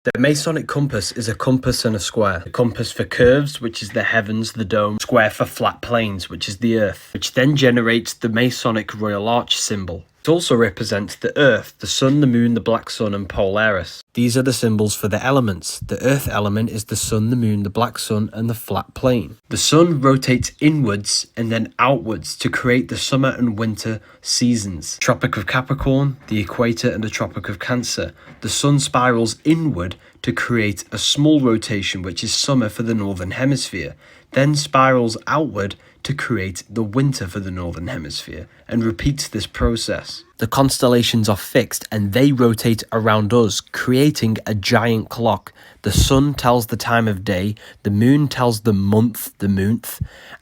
The Masonic compass is a compass and a square. The compass for curves, which is the heavens, the dome. Square for flat planes, which is the earth, which then generates the Masonic Royal Arch symbol. It also represents the earth, the sun, the moon, the black sun, and Polaris. These are the symbols for the elements. The earth element is the sun, the moon, the black sun, and the flat plane. The sun rotates inwards and then outwards to create the summer and winter seasons. Tropic of Capricorn, the equator, and the Tropic of Cancer. The sun spirals inward to create a small rotation, which is summer for the northern hemisphere, then spirals outward to create the winter for the northern hemisphere, and repeats this process. The constellations are fixed and they rotate around us, creating a giant clock. The sun tells the time of day, the moon tells the month,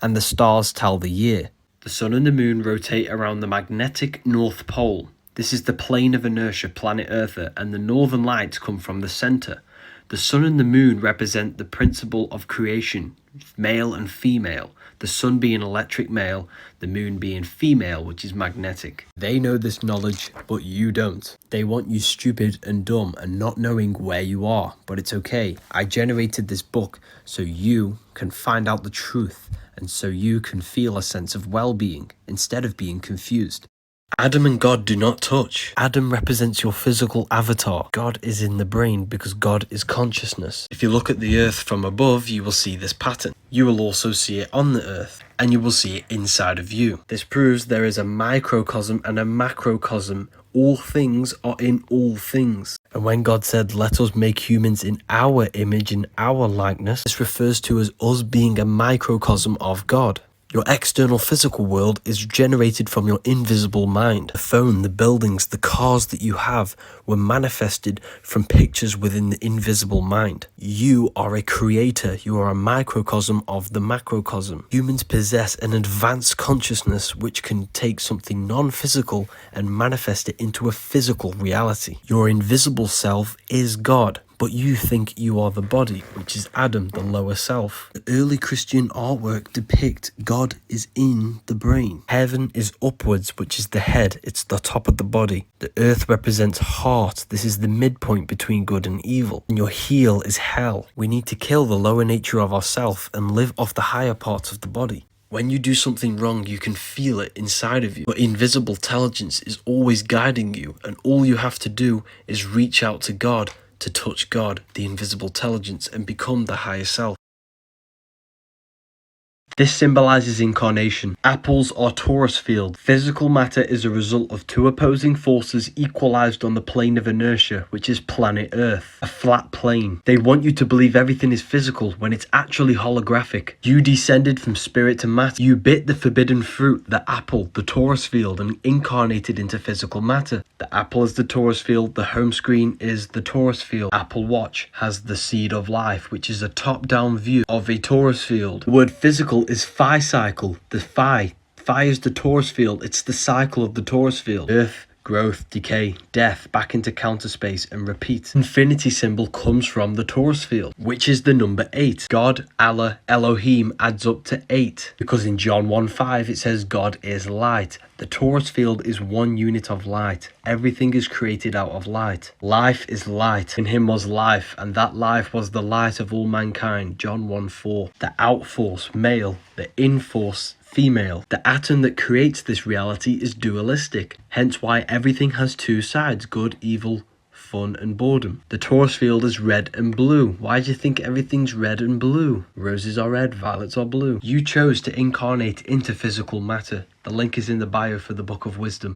and the stars tell the year. The sun and the moon rotate around the magnetic North Pole. This is the plane of inertia, planet Earth, and the northern lights come from the center. The sun and the moon represent the principle of creation, male and female, the sun being electric male, the moon being female, which is magnetic. They know this knowledge, but you don't. They want you stupid and dumb and not knowing where you are, but it's okay. I generated this book so you can find out the truth and so you can feel a sense of well-being instead of being confused. Adam and God do not touch. Adam represents your physical avatar. God is in the brain because God is consciousness. If you look at the earth from above, you will see this pattern. You will also see it on the earth, and you will see it inside of you. This proves there is a microcosm and a macrocosm. All things are in all things. And when God said, "Let us make humans in our image, in our likeness," this refers to as us being a microcosm of God. Your external physical world is generated from your invisible mind. The phone, the buildings, the cars that you have were manifested from pictures within the invisible mind. You are a creator. You are a microcosm of the macrocosm. Humans possess an advanced consciousness which can take something non-physical and manifest it into a physical reality. Your invisible self is God. But you think you are the body, which is Adam, the lower self. The early Christian artwork depict God is in the brain. Heaven is upwards, which is the head. It's the top of the body. The earth represents heart. This is the midpoint between good and evil. And your heel is hell. We need to kill the lower nature of ourself and live off the higher parts of the body. When you do something wrong, you can feel it inside of you. But invisible intelligence is always guiding you, and all you have to do is reach out to God, to touch God, the invisible intelligence, and become the higher self. This symbolizes incarnation. Apples are Taurus field. Physical matter is a result of two opposing forces equalized on the plane of inertia, which is planet Earth, a flat plane. They want you to believe everything is physical when it's actually holographic. You descended from spirit to matter. You bit the forbidden fruit, the apple, the Taurus field, and incarnated into physical matter. The apple is the Taurus field, the home screen is the Taurus field. Apple Watch has the seed of life, which is a top-down view of a Taurus field. The word physical is phi cycle. The phi is the Taurus field. It's the cycle of the Taurus field. Earth, growth, decay, death, back into counter space, and repeat. Infinity symbol comes from the Taurus field, which is the number 8. God, Allah, Elohim adds up to 8, because in John 1:5 it says God is light. The Taurus field is one unit of light. Everything is created out of light. Life is light. In him was life, and that life was the light of all mankind. John 1:4. The outforce, male. The inforce, female. The atom that creates this reality is dualistic, hence why everything has two sides, good, evil, fun and boredom. The Taurus field is red and blue. Why do you think everything's red and blue? Roses are red, violets are blue. You chose to incarnate into physical matter. The link is in the bio for the Book of Wisdom.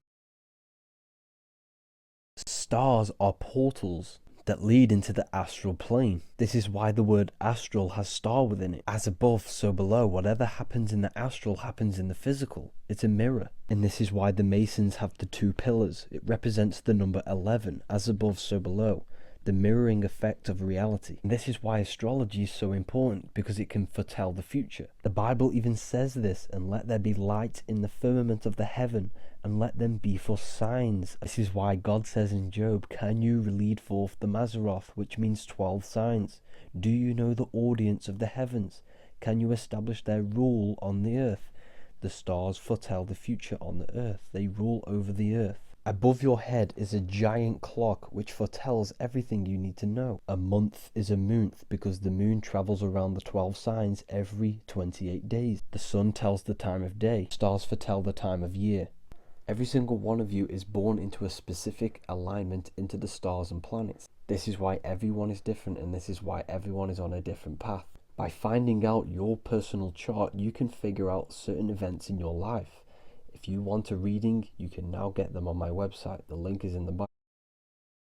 Stars are portals that lead into the astral plane. This is why the word astral has star within it. As above, so below. Whatever happens in the astral happens in the physical. It's a mirror. And this is why the Masons have the 2 pillars. It represents the number 11. As above, so below. The mirroring effect of reality. And this is why astrology is so important, because it can foretell the future. The Bible even says this, and let there be light in the firmament of the heaven, and let them be for signs. This is why God says in Job, can you lead forth the Mazzaroth, which means 12 signs? Do you know the audience of the heavens? Can you establish their rule on the earth? The stars foretell the future on the earth. They rule over the earth. Above your head is a giant clock which foretells everything you need to know. A month is a month because the moon travels around the 12 signs every 28 days. The sun tells the time of day. Stars foretell the time of year. Every single one of you is born into a specific alignment into the stars and planets. This is why everyone is different, and this is why everyone is on a different path. By finding out your personal chart, you can figure out certain events in your life. If you want a reading, you can now get them on my website. The link is in the bio.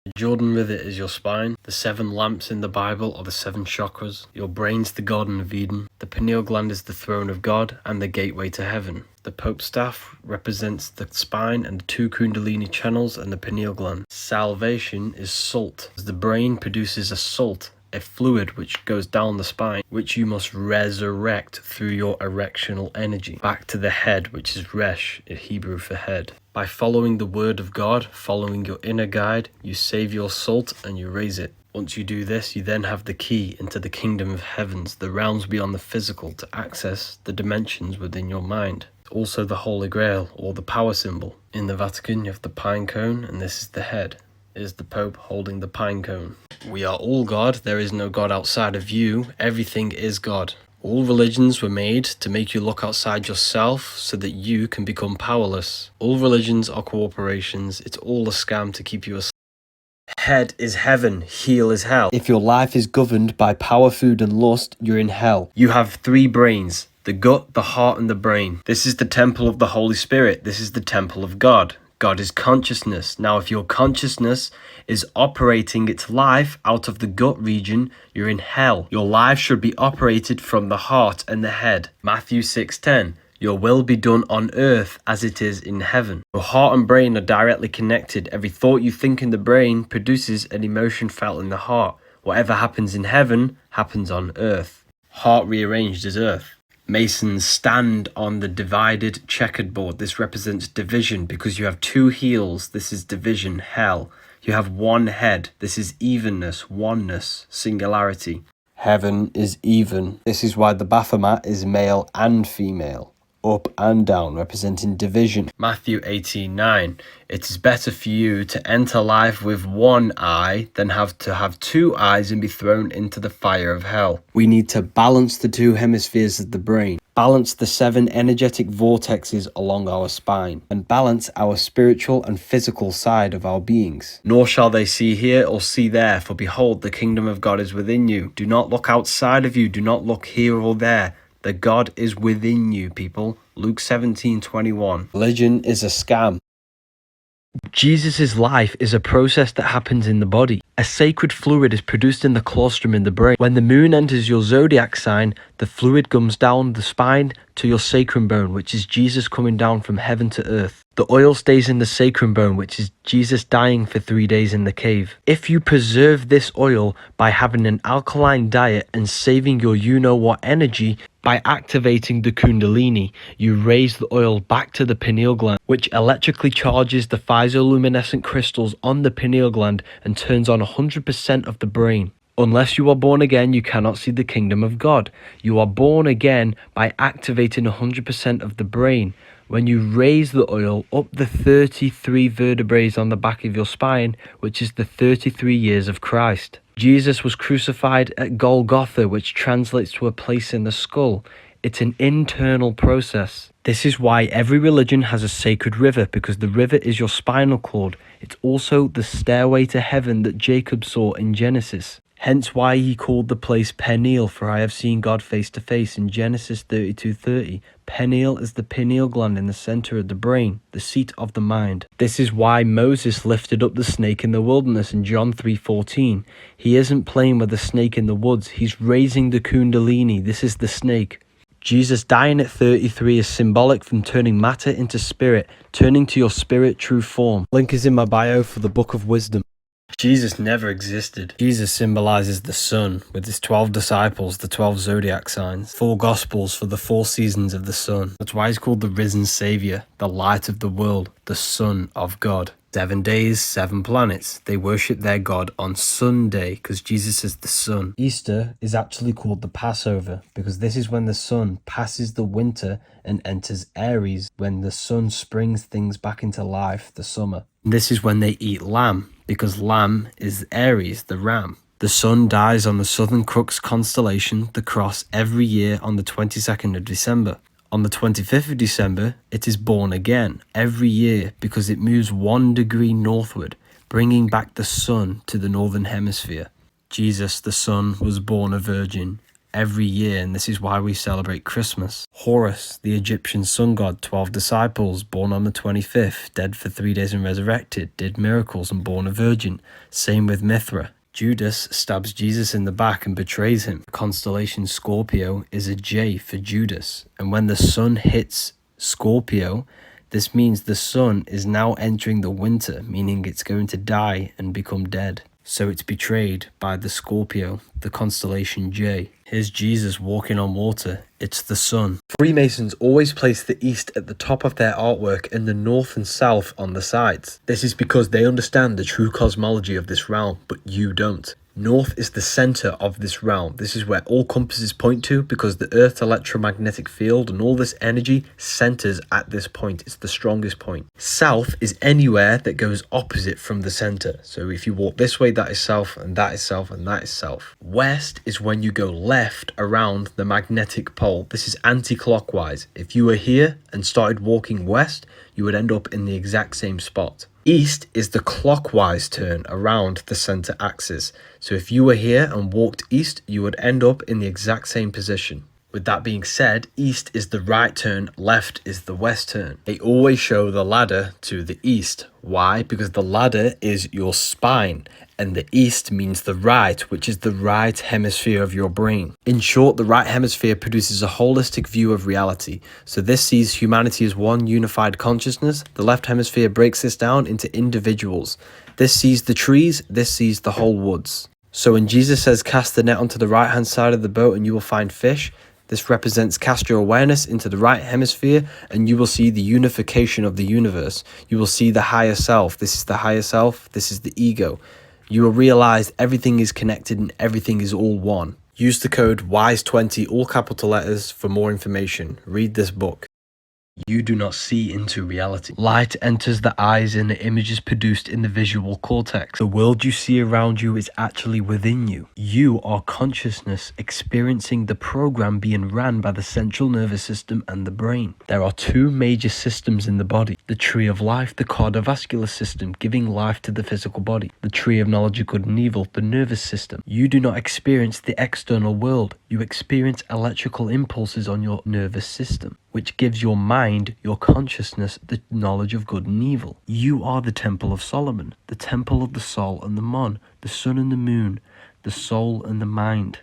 The Jordan River is your spine. The 7 lamps in the Bible are the 7 chakras. Your brain's the Garden of Eden. The pineal gland is the throne of God and the gateway to heaven. The Pope's staff represents the spine and the 2 kundalini channels and the pineal gland. Salvation is salt. The brain produces a salt, a fluid which goes down the spine, which you must resurrect through your erectional energy back to the head, which is resh in Hebrew for head. By following the word of God, following your inner guide, you save your salt and you raise it. Once you do this, you then have the key into the kingdom of heavens, the realms beyond the physical, to access the dimensions within your mind. Also the Holy Grail, or the power symbol. In the Vatican, you have the pine cone, and this is the head. Is the Pope holding the pine cone. We are all God. There is no God outside of you. Everything is God. All religions were made to make you look outside yourself so that you can become powerless. All religions are corporations. It's all a scam to keep you asleep. Head is heaven, heel is hell. If your life is governed by power, food and lust, you're in hell. You have 3 brains. The gut, the heart and the brain. This is the temple of the Holy Spirit. This is the temple of God. God is consciousness. Now, if your consciousness is operating its life out of the gut region, you're in hell. Your life should be operated from the heart and the head. Matthew 6:10. Your will be done on earth as it is in heaven. Your heart and brain are directly connected. Every thought you think in the brain produces an emotion felt in the heart. Whatever happens in heaven happens on earth. Heart rearranged as earth. Masons stand on the divided checkered board. This represents division because you have 2 heels. This is division, hell. You have 1 head. This is evenness, oneness, singularity. Heaven is even. This is why the Baphomet is male and female. Up and down, representing division. Matthew 18:9. It is better for you to enter life with 1 eye than to have 2 eyes and be thrown into the fire of hell. We need to balance the 2 hemispheres of the brain, balance the 7 energetic vortexes along our spine, and balance our spiritual and physical side of our beings. Nor shall they see here or see there, for behold, the kingdom of God is within you. Do not look outside of you. Do not look here or there. The God is within you, people. Luke 17:21. Religion is a scam. Jesus' life is a process that happens in the body. A sacred fluid is produced in the colostrum in the brain. When the moon enters your zodiac sign, the fluid comes down the spine to your sacrum bone, which is Jesus coming down from heaven to earth. The oil stays in the sacrum bone, which is Jesus dying for 3 days in the cave. If you preserve this oil by having an alkaline diet and saving your you-know-what energy, by activating the kundalini, you raise the oil back to the pineal gland, which electrically charges the phytoluminescent crystals on the pineal gland and turns on 100% of the brain. Unless you are born again, you cannot see the kingdom of God. You are born again by activating 100% of the brain. When you raise the oil up the 33 vertebrae on the back of your spine, which is the 33 years of Christ. Jesus was crucified at Golgotha, which translates to a place in the skull. It's an internal process. This is why every religion has a sacred river, because the river is your spinal cord. It's also the stairway to heaven that Jacob saw in Genesis. Hence why he called the place Peniel, for I have seen God face to face in Genesis 32:30. Peniel is the pineal gland in the center of the brain, the seat of the mind. This is why Moses lifted up the snake in the wilderness in John 3:14. He isn't playing with the snake in the woods, he's raising the kundalini. This is the snake. Jesus dying at 33 is symbolic from turning matter into spirit, turning to your spirit true form. Link is in my bio for the Book of Wisdom. Jesus never existed. Jesus symbolizes the sun, with his 12 disciples, the 12 zodiac signs, 4 gospels for the 4 seasons of the sun. That's why he's called the risen savior, the light of the world, the Son of God. 7 days, 7 planets. They worship their God on Sunday because Jesus is the sun. Easter is actually called the Passover because this is when the sun passes the winter and enters Aries, when the sun springs things back into life, the summer. And this is when they eat lamb because lamb is Aries, the ram. The sun dies on the Southern Crux constellation, the Cross, every year on the 22nd of December. On the 25th of December, it is born again every year because it moves 1 degree northward, bringing back the sun to the northern hemisphere. Jesus, the Son, was born a virgin every year, and this is why we celebrate Christmas. Horus, the Egyptian sun god, 12 disciples, born on the 25th, dead for 3 days and resurrected, did miracles and born a virgin. Same with Mithra. Judas stabs Jesus in the back and betrays him. The constellation Scorpio is a J for Judas. And when the sun hits Scorpio, this means the sun is now entering the winter, meaning it's going to die and become dead. So it's betrayed by the Scorpio, the constellation J. Here's Jesus walking on water. It's the sun. Freemasons always place the east at the top of their artwork and the north and south on the sides. This is because they understand the true cosmology of this realm, but you don't. North is the center of this realm. This is where all compasses point to because the Earth's electromagnetic field and all this energy centers at this point. It's the strongest point. South is anywhere that goes opposite from the center. So if you walk this way, that is south, and that is south, and that is south. West is when you go left around the magnetic pole. This is anti-clockwise. If you were here and started walking west, you would end up in the exact same spot. East is the clockwise turn around the center axis. So if you were here and walked east, you would end up in the exact same position. With that being said, east is the right turn, left is the west turn. They always show the ladder to the east. Why? Because the ladder is your spine, and the east means the right, which is the right hemisphere of your brain. In short, the right hemisphere produces a holistic view of reality. So this sees humanity as one unified consciousness. The left hemisphere breaks this down into individuals. This sees the trees, this sees the whole woods. So when Jesus says cast the net onto the right hand side of the boat and you will find fish, this represents cast your awareness into the right hemisphere and you will see the unification of the universe. You will see the higher self. This is the higher self. This is the ego. You will realize everything is connected and everything is all one. Use the code WISE20, all capital letters, for more information. Read this book. You do not see into reality. Light enters the eyes and the image is produced in the visual cortex. The world you see around you is actually within you. You are consciousness experiencing the program being ran by the central nervous system and the brain. There are 2 major systems in the body. The tree of life, the cardiovascular system, giving life to the physical body. The tree of knowledge of good and evil, the nervous system. You do not experience the external world. You experience electrical impulses on your nervous system, which gives your mind, your consciousness, the knowledge of good and evil. You are the Temple of Solomon, the temple of the Sol and the Mon, the sun and the moon, the soul and the mind.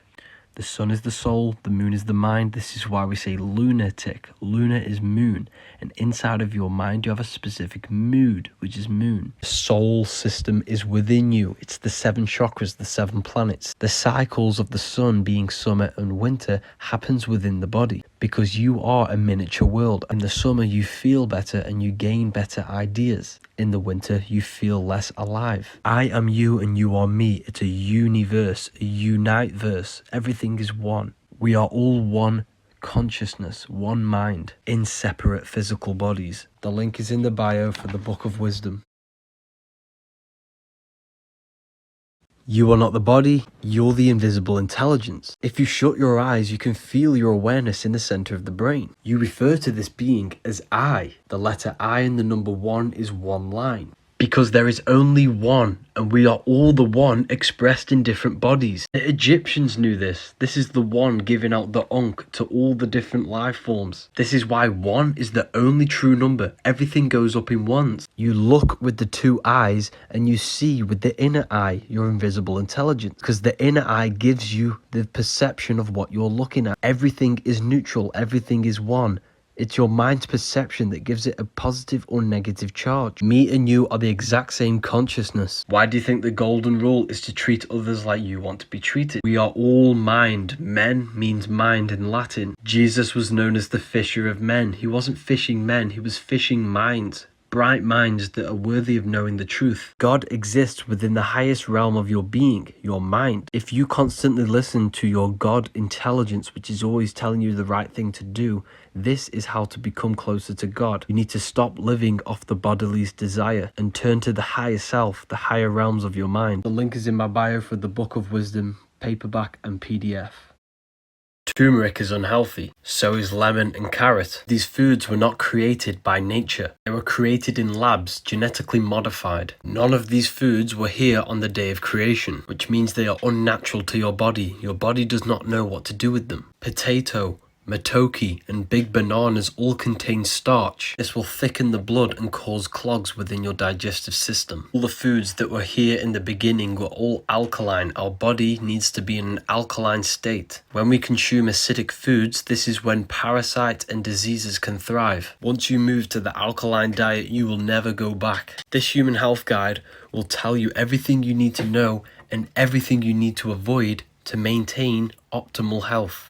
The sun is the soul, the moon is the mind. This is why we say lunatic. Luna is moon. And inside of your mind, you have a specific mood, which is moon. The soul system is within you. It's the 7 chakras, the 7 planets. The cycles of the sun being summer and winter happens within the body because you are a miniature world. In the summer, you feel better and you gain better ideas. In the winter, you feel less alive. I am you and you are me. It's a universe, a unite verse. Everything is one. We are all one consciousness, one mind, in separate physical bodies. The link is in the bio for the Book of Wisdom. You are not the body, you're the invisible intelligence. If you shut your eyes, you can feel your awareness in the center of the brain. You refer to this being as I. The letter I and the number 1 is one line. Because there is only one, and we are all the one expressed in different bodies. The Egyptians knew this. This is the one giving out the Ankh to all the different life forms. This is why 1 is the only true number. Everything goes up in ones. You look with the 2 eyes, and you see with the inner eye your invisible intelligence. Because the inner eye gives you the perception of what you're looking at. Everything is neutral. Everything is one. It's your mind's perception that gives it a positive or negative charge. Me and you are the exact same consciousness. Why do you think the golden rule is to treat others like you want to be treated? We are all mind. Men means mind in Latin. Jesus was known as the fisher of men. He wasn't fishing men, he was fishing minds. bright minds that are worthy of knowing the truth. God exists within the highest realm of your being, your mind. If you constantly listen to your God intelligence, which is always telling you the right thing to do, this is how to become closer to God. You need to stop living off the body's desire and turn to the higher self, the higher realms of your mind. The link is in my bio for the Book of Wisdom, paperback and PDF. Turmeric is unhealthy, so is lemon and carrot. These foods were not created by nature. They were created in labs, genetically modified. None of these foods were here on the day of creation, which means they are unnatural to your body. Your body does not know what to do with them. Potato, matoke, and big bananas all contain starch. This will thicken the blood and cause clogs within your digestive system. All the foods that were here in the beginning were all alkaline. Our body needs to be in an alkaline state. When we consume acidic foods, this is when parasites and diseases can thrive. Once you move to the alkaline diet, you will never go back. This human health guide will tell you everything you need to know and everything you need to avoid to maintain optimal health.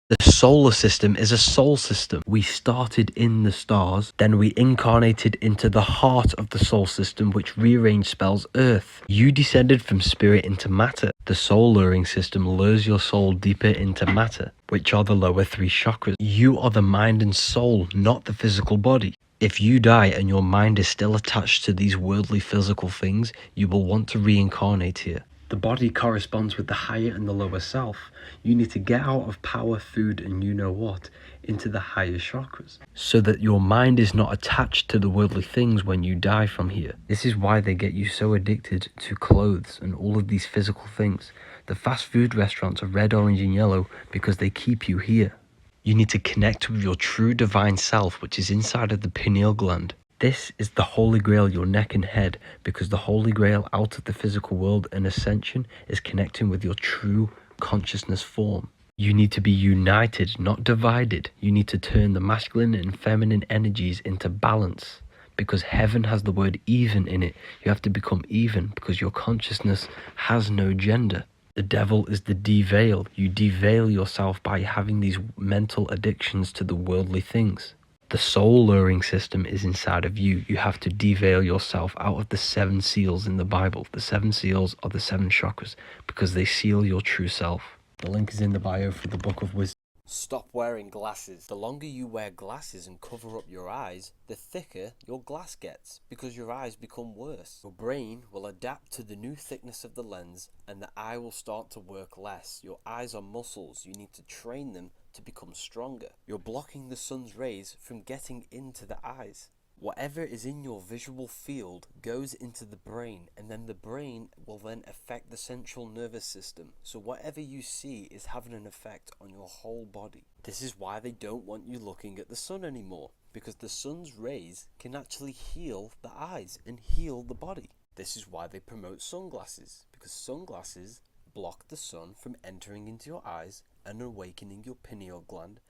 The solar system is a soul system. We started in the stars, then we incarnated into the heart of the soul system, which rearranged spells Earth. You descended from spirit into matter. The soul luring system lures your soul deeper into matter, which are the lower three chakras. You are the mind and soul, not the physical body. If you die and your mind is still attached to these worldly physical things, you will want to reincarnate here. The body corresponds with the higher and the lower self. You need to get out of power, food, and you know what, into the higher chakras, so that your mind is not attached to the worldly things when you die from here. This is why they get you so addicted to clothes and all of these physical things. The fast food restaurants are red, orange, and yellow because they keep you here. You need to connect with your true divine self, which is inside of the pineal gland. This is the Holy Grail, your neck and head, because the Holy Grail out of the physical world and ascension is connecting with your true consciousness form. You need to be united, not divided. You need to turn the masculine and feminine energies into balance, because heaven has the word even in it. You have to become even because your consciousness has no gender. The devil is the deveil. You deveil yourself by having these mental addictions to the worldly things. The soul luring system is inside of you. You have to deveil yourself out of the 7 seals in the Bible. The 7 seals are the 7 chakras because they seal your true self. The link is in the bio for the Book of Wisdom. Stop wearing glasses. The longer you wear glasses and cover up your eyes, the thicker your glass gets because your eyes become worse. Your brain will adapt to the new thickness of the lens and the eye will start to work less. Your eyes are muscles. You need to train them to become stronger. You're blocking the sun's rays from getting into the eyes. Whatever is in your visual field goes into the brain, and then the brain will then affect the central nervous system. So whatever you see is having an effect on your whole body. This is why they don't want you looking at the sun anymore, because the sun's rays can actually heal the eyes and heal the body. This is why they promote sunglasses, because sunglasses block the sun from entering into your eyes and awakening your pineal gland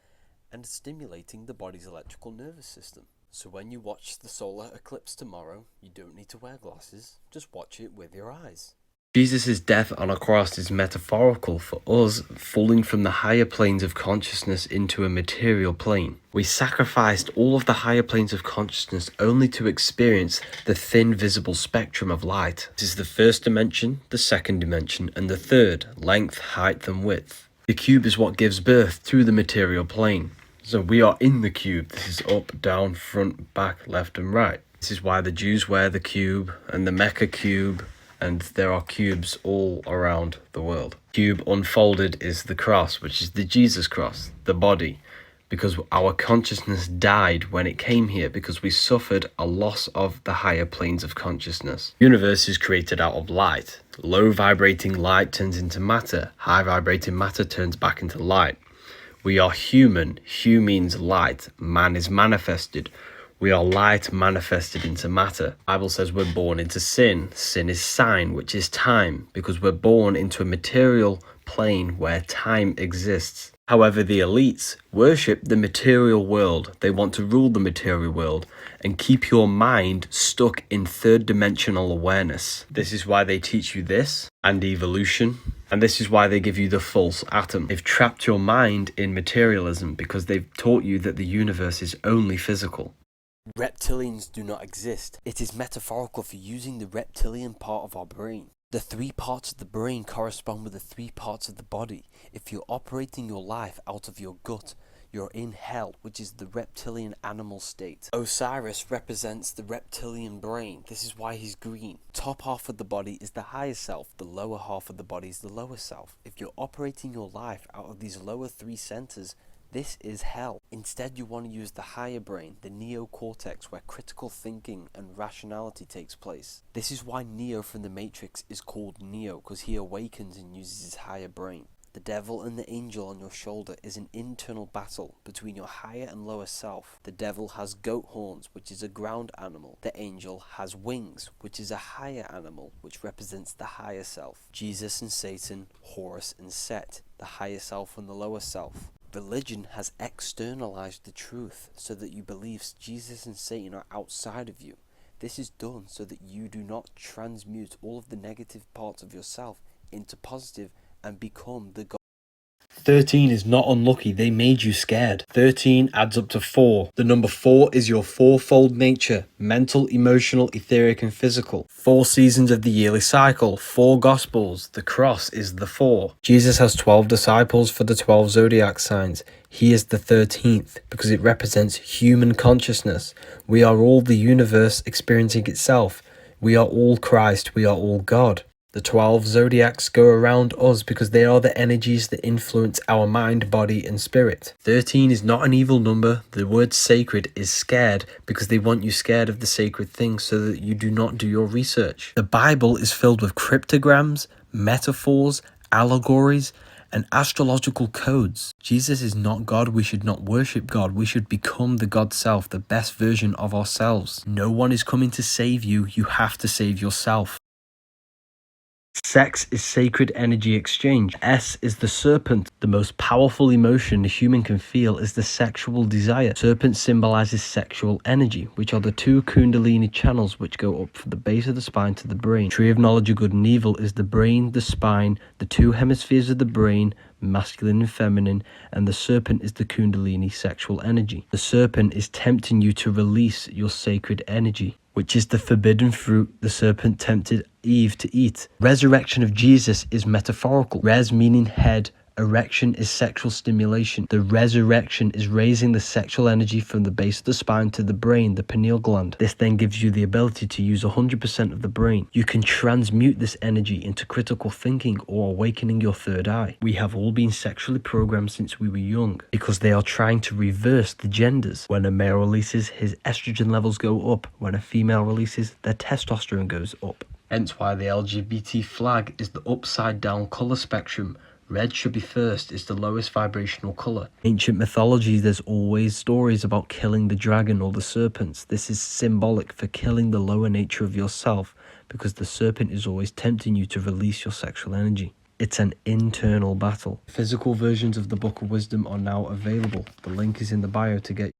and stimulating the body's electrical nervous system. So when you watch the solar eclipse tomorrow, you don't need to wear glasses, just watch it with your eyes. Jesus' death on a cross is metaphorical for us falling from the higher planes of consciousness into a material plane. We sacrificed all of the higher planes of consciousness only to experience the thin visible spectrum of light. This is the first dimension, the second dimension, and the third, length, height, and width. The cube is what gives birth to the material plane. So we are in the cube. This is up, down, front, back, left, and right. This is why the Jews wear the cube and the Mecca cube, and there are cubes all around the world. Cube unfolded is the cross, which is the Jesus cross, the body, because our consciousness died when it came here because we suffered a loss of the higher planes of consciousness. The universe is created out of light. Low vibrating light turns into matter. High vibrating matter turns back into light. We are human. Hu means light. Man is manifested. We are light manifested into matter. The Bible says we're born into sin. Sin is sign, which is time, because we're born into a material plane where time exists. However, the elites worship the material world. They want to rule the material world and keep your mind stuck in third dimensional awareness. This is why they teach you this and evolution. And this is why they give you the false atom. They've trapped your mind in materialism because they've taught you that the universe is only physical. Reptilians do not exist. It is metaphorical for using the reptilian part of our brain. The 3 parts of the brain correspond with the 3 parts of the body. If you're operating your life out of your gut, you're in hell, which is the reptilian animal state. Osiris represents the reptilian brain. This is why he's green. Top half of the body is the higher self. The lower half of the body is the lower self. If you're operating your life out of these lower 3 centers, this is hell. Instead, you want to use the higher brain, the neocortex, where critical thinking and rationality takes place. This is why Neo from the Matrix is called Neo, because he awakens and uses his higher brain. The devil and the angel on your shoulder is an internal battle between your higher and lower self. The devil has goat horns, which is a ground animal. The angel has wings, which is a higher animal, which represents the higher self. Jesus and Satan, Horus and Set, the higher self and the lower self. Religion has externalized the truth so that you believe Jesus and Satan are outside of you. This is done so that you do not transmute all of the negative parts of yourself into positive and become the God. 13 is not unlucky, they made you scared. 13 adds up to 4. The number 4 is your fourfold nature: mental, emotional, etheric and physical. 4 seasons of the yearly cycle, 4 gospels, the cross is the 4. Jesus has 12 disciples for the 12 zodiac signs. He is the 13th because it represents human consciousness. We are all the universe experiencing itself. We are all Christ, we are all God. The 12 zodiacs go around us because they are the energies that influence our mind, body and spirit. 13 is not an evil number. The word sacred is scared because they want you scared of the sacred things so that you do not do your research. The Bible is filled with cryptograms, metaphors, allegories and astrological codes. Jesus is not God. We should not worship God. We should become the God self, the best version of ourselves. No one is coming to save you. You have to save yourself. Sex is sacred energy exchange. S is the serpent. The most powerful emotion a human can feel is the sexual desire. Serpent symbolizes sexual energy, which are the 2 kundalini channels which go up from the base of the spine to the brain. Tree of knowledge of good and evil is the brain, the spine, the 2 hemispheres of the brain, masculine and feminine, and the serpent is the kundalini sexual energy. The serpent is tempting you to release your sacred energy, which is the forbidden fruit the serpent tempted Eve to eat. Resurrection of Jesus is metaphorical. Res meaning head, erection is sexual stimulation. The resurrection is raising the sexual energy from the base of the spine to the brain, the pineal gland. This then gives you the ability to use 100% of the brain. You can transmute this energy into critical thinking or awakening your third eye. We have all been sexually programmed since we were young because they are trying to reverse the genders. When a male releases, his estrogen levels go up. When a female releases, their testosterone goes up. Hence why the LGBT flag is the upside down colour spectrum. Red should be first, it's the lowest vibrational colour. Ancient mythology, there's always stories about killing the dragon or the serpents. This is symbolic for killing the lower nature of yourself because the serpent is always tempting you to release your sexual energy. It's an internal battle. Physical versions of the Book of Wisdom are now available. The link is in the bio to get.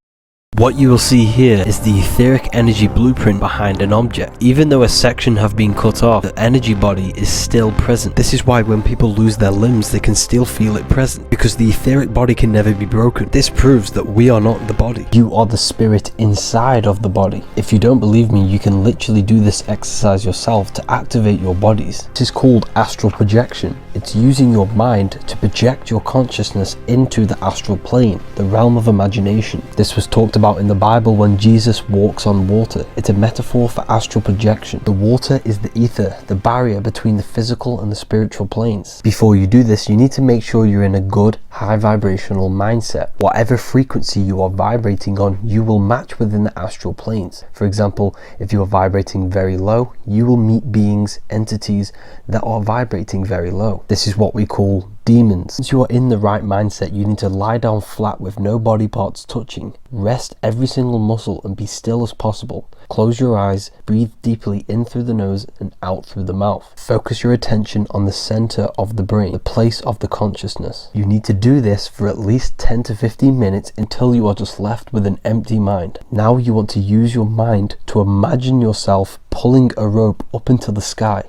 What you will see here is the etheric energy blueprint behind an object. Even though a section have been cut off, the energy body is still present. This is why when people lose their limbs, they can still feel it present, because the etheric body can never be broken. This proves that we are not the body. You are the spirit inside of the body. If you don't believe me, you can literally do this exercise yourself to activate your bodies. This is called astral projection. It's using your mind to project your consciousness into the astral plane, the realm of imagination. This was talked about in the Bible when Jesus walks on water. It's a metaphor for astral projection. The water is the ether, the barrier between the physical and the spiritual planes. Before you do this, you need to make sure you're in a good, high vibrational mindset. Whatever frequency you are vibrating on, you will match within the astral planes. For example, if you are vibrating very low, you will meet beings, entities that are vibrating very low. This is what we call demons. Once you are in the right mindset, you need to lie down flat with no body parts touching. Rest every single muscle and be still as possible. Close your eyes, breathe deeply in through the nose and out through the mouth. Focus your attention on the center of the brain, the place of the consciousness. You need to do this for at least 10 to 15 minutes until you are just left with an empty mind. Now you want to use your mind to imagine yourself pulling a rope up into the sky.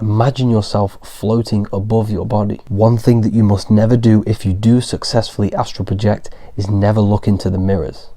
Imagine yourself floating above your body. One thing that you must never do if you do successfully astral project is never look into the mirrors.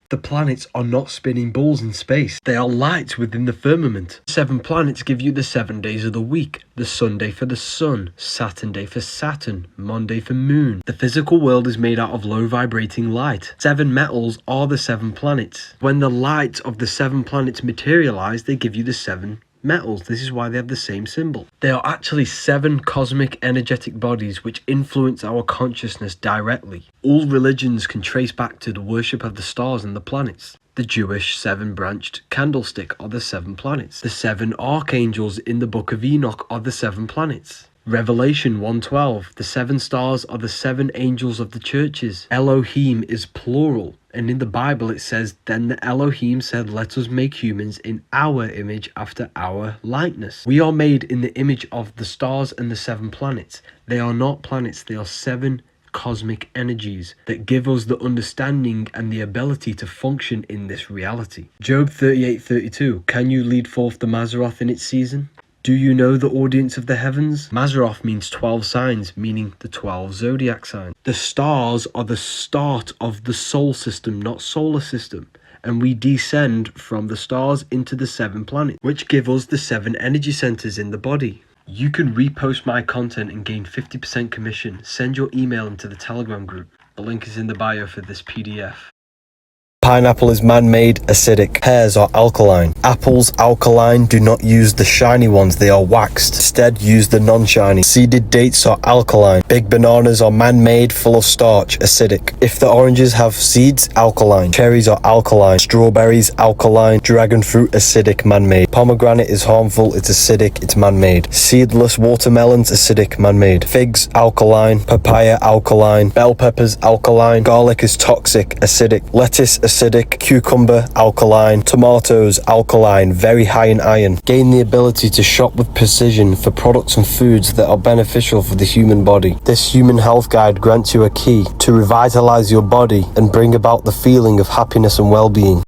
The planets are not spinning balls in space. They are lights within the firmament. 7 planets give you the 7 days of the week. The Sunday for the sun, Saturn day for Saturn, Monday for moon. The physical world is made out of low vibrating light. 7 metals are the 7 planets. When the light of the 7 planets materialize, they give you the 7 metals. This is why they have the same symbol. They are actually 7 cosmic energetic bodies which influence our consciousness directly. All religions can trace back to the worship of the stars and the planets. The Jewish 7-branched candlestick are the 7 planets. The 7 archangels in the book of Enoch are the 7 planets. Revelation 1:12, the 7 stars are the 7 angels of the churches. Elohim is plural, and in the Bible it says, "Then the Elohim said, let us make humans in our image after our likeness." We are made in the image of the stars and the 7 planets. They are not planets, they are 7 cosmic energies that give us the understanding and the ability to function in this reality. Job 38:32, can you lead forth the Mazzaroth in its season? Do you know the audience of the heavens? Mazzaroth means 12 signs, meaning the 12 zodiac signs. The stars are the start of the sol system, not solar system. And we descend from the stars into the 7 planets, which give us the 7 energy centers in the body. You can repost my content and gain 50% commission. Send your email into the Telegram group. The link is in the bio for this PDF. Pineapple is man-made, acidic. Pears are alkaline. Apples, alkaline. Do not use the shiny ones, they are waxed. Instead, use the non-shiny. Seeded dates are alkaline. Big bananas are man-made, full of starch, acidic. If the oranges have seeds, alkaline. Cherries are alkaline. Strawberries, alkaline. Dragon fruit, acidic, man-made. Pomegranate is harmful, it's acidic, it's man-made. Seedless watermelons, acidic, man-made. Figs, alkaline. Papaya, alkaline. Bell peppers, alkaline. Garlic is toxic, acidic. Lettuce, acidic. Cucumber, alkaline. Tomatoes, alkaline, very high in iron. Gain the ability to shop with precision for products and foods that are beneficial for the human body. This human health guide grants you a key to revitalize your body and bring about the feeling of happiness and well-being.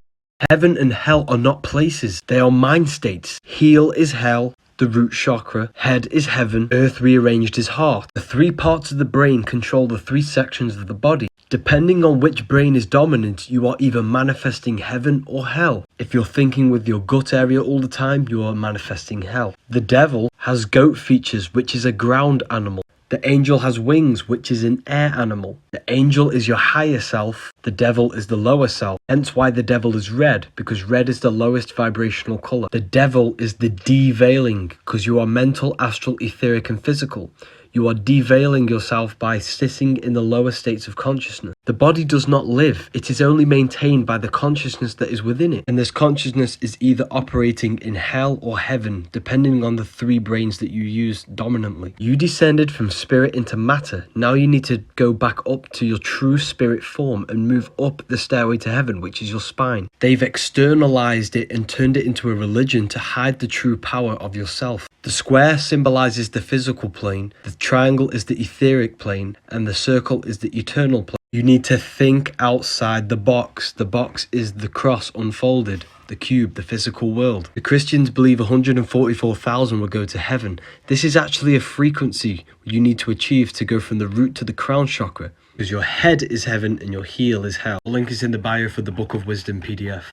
Heaven and hell are not places, they are mind states. Heel is hell, the root chakra. Head is heaven, earth rearranged is heart. The 3 parts of the brain control the 3 sections of the body. Depending on which brain is dominant, you are either manifesting heaven or hell. If you're thinking with your gut area all the time, you are manifesting hell. The devil has goat features, which is a ground animal. The angel has wings, which is an air animal. The angel is your higher self, the devil is the lower self. Hence why the devil is red, because red is the lowest vibrational colour. The devil is the deveiling, because you are mental, astral, etheric and physical. You are deveiling yourself by sitting in the lower states of consciousness. The body does not live, it is only maintained by the consciousness that is within it. And this consciousness is either operating in hell or heaven, depending on the 3 brains that you use dominantly. You descended from spirit into matter. Now you need to go back up to your true spirit form and move up the stairway to heaven, which is your spine. They've externalized it and turned it into a religion to hide the true power of yourself. The square symbolizes the physical plane, the triangle is the etheric plane, and the circle is the eternal plane. You need to think outside the box. The box is the cross unfolded, the cube, the physical world. The Christians believe 144,000 will go to heaven. This is actually a frequency you need to achieve to go from the root to the crown chakra, because your head is heaven and your heel is hell. The link is in the bio for the Book of Wisdom PDF.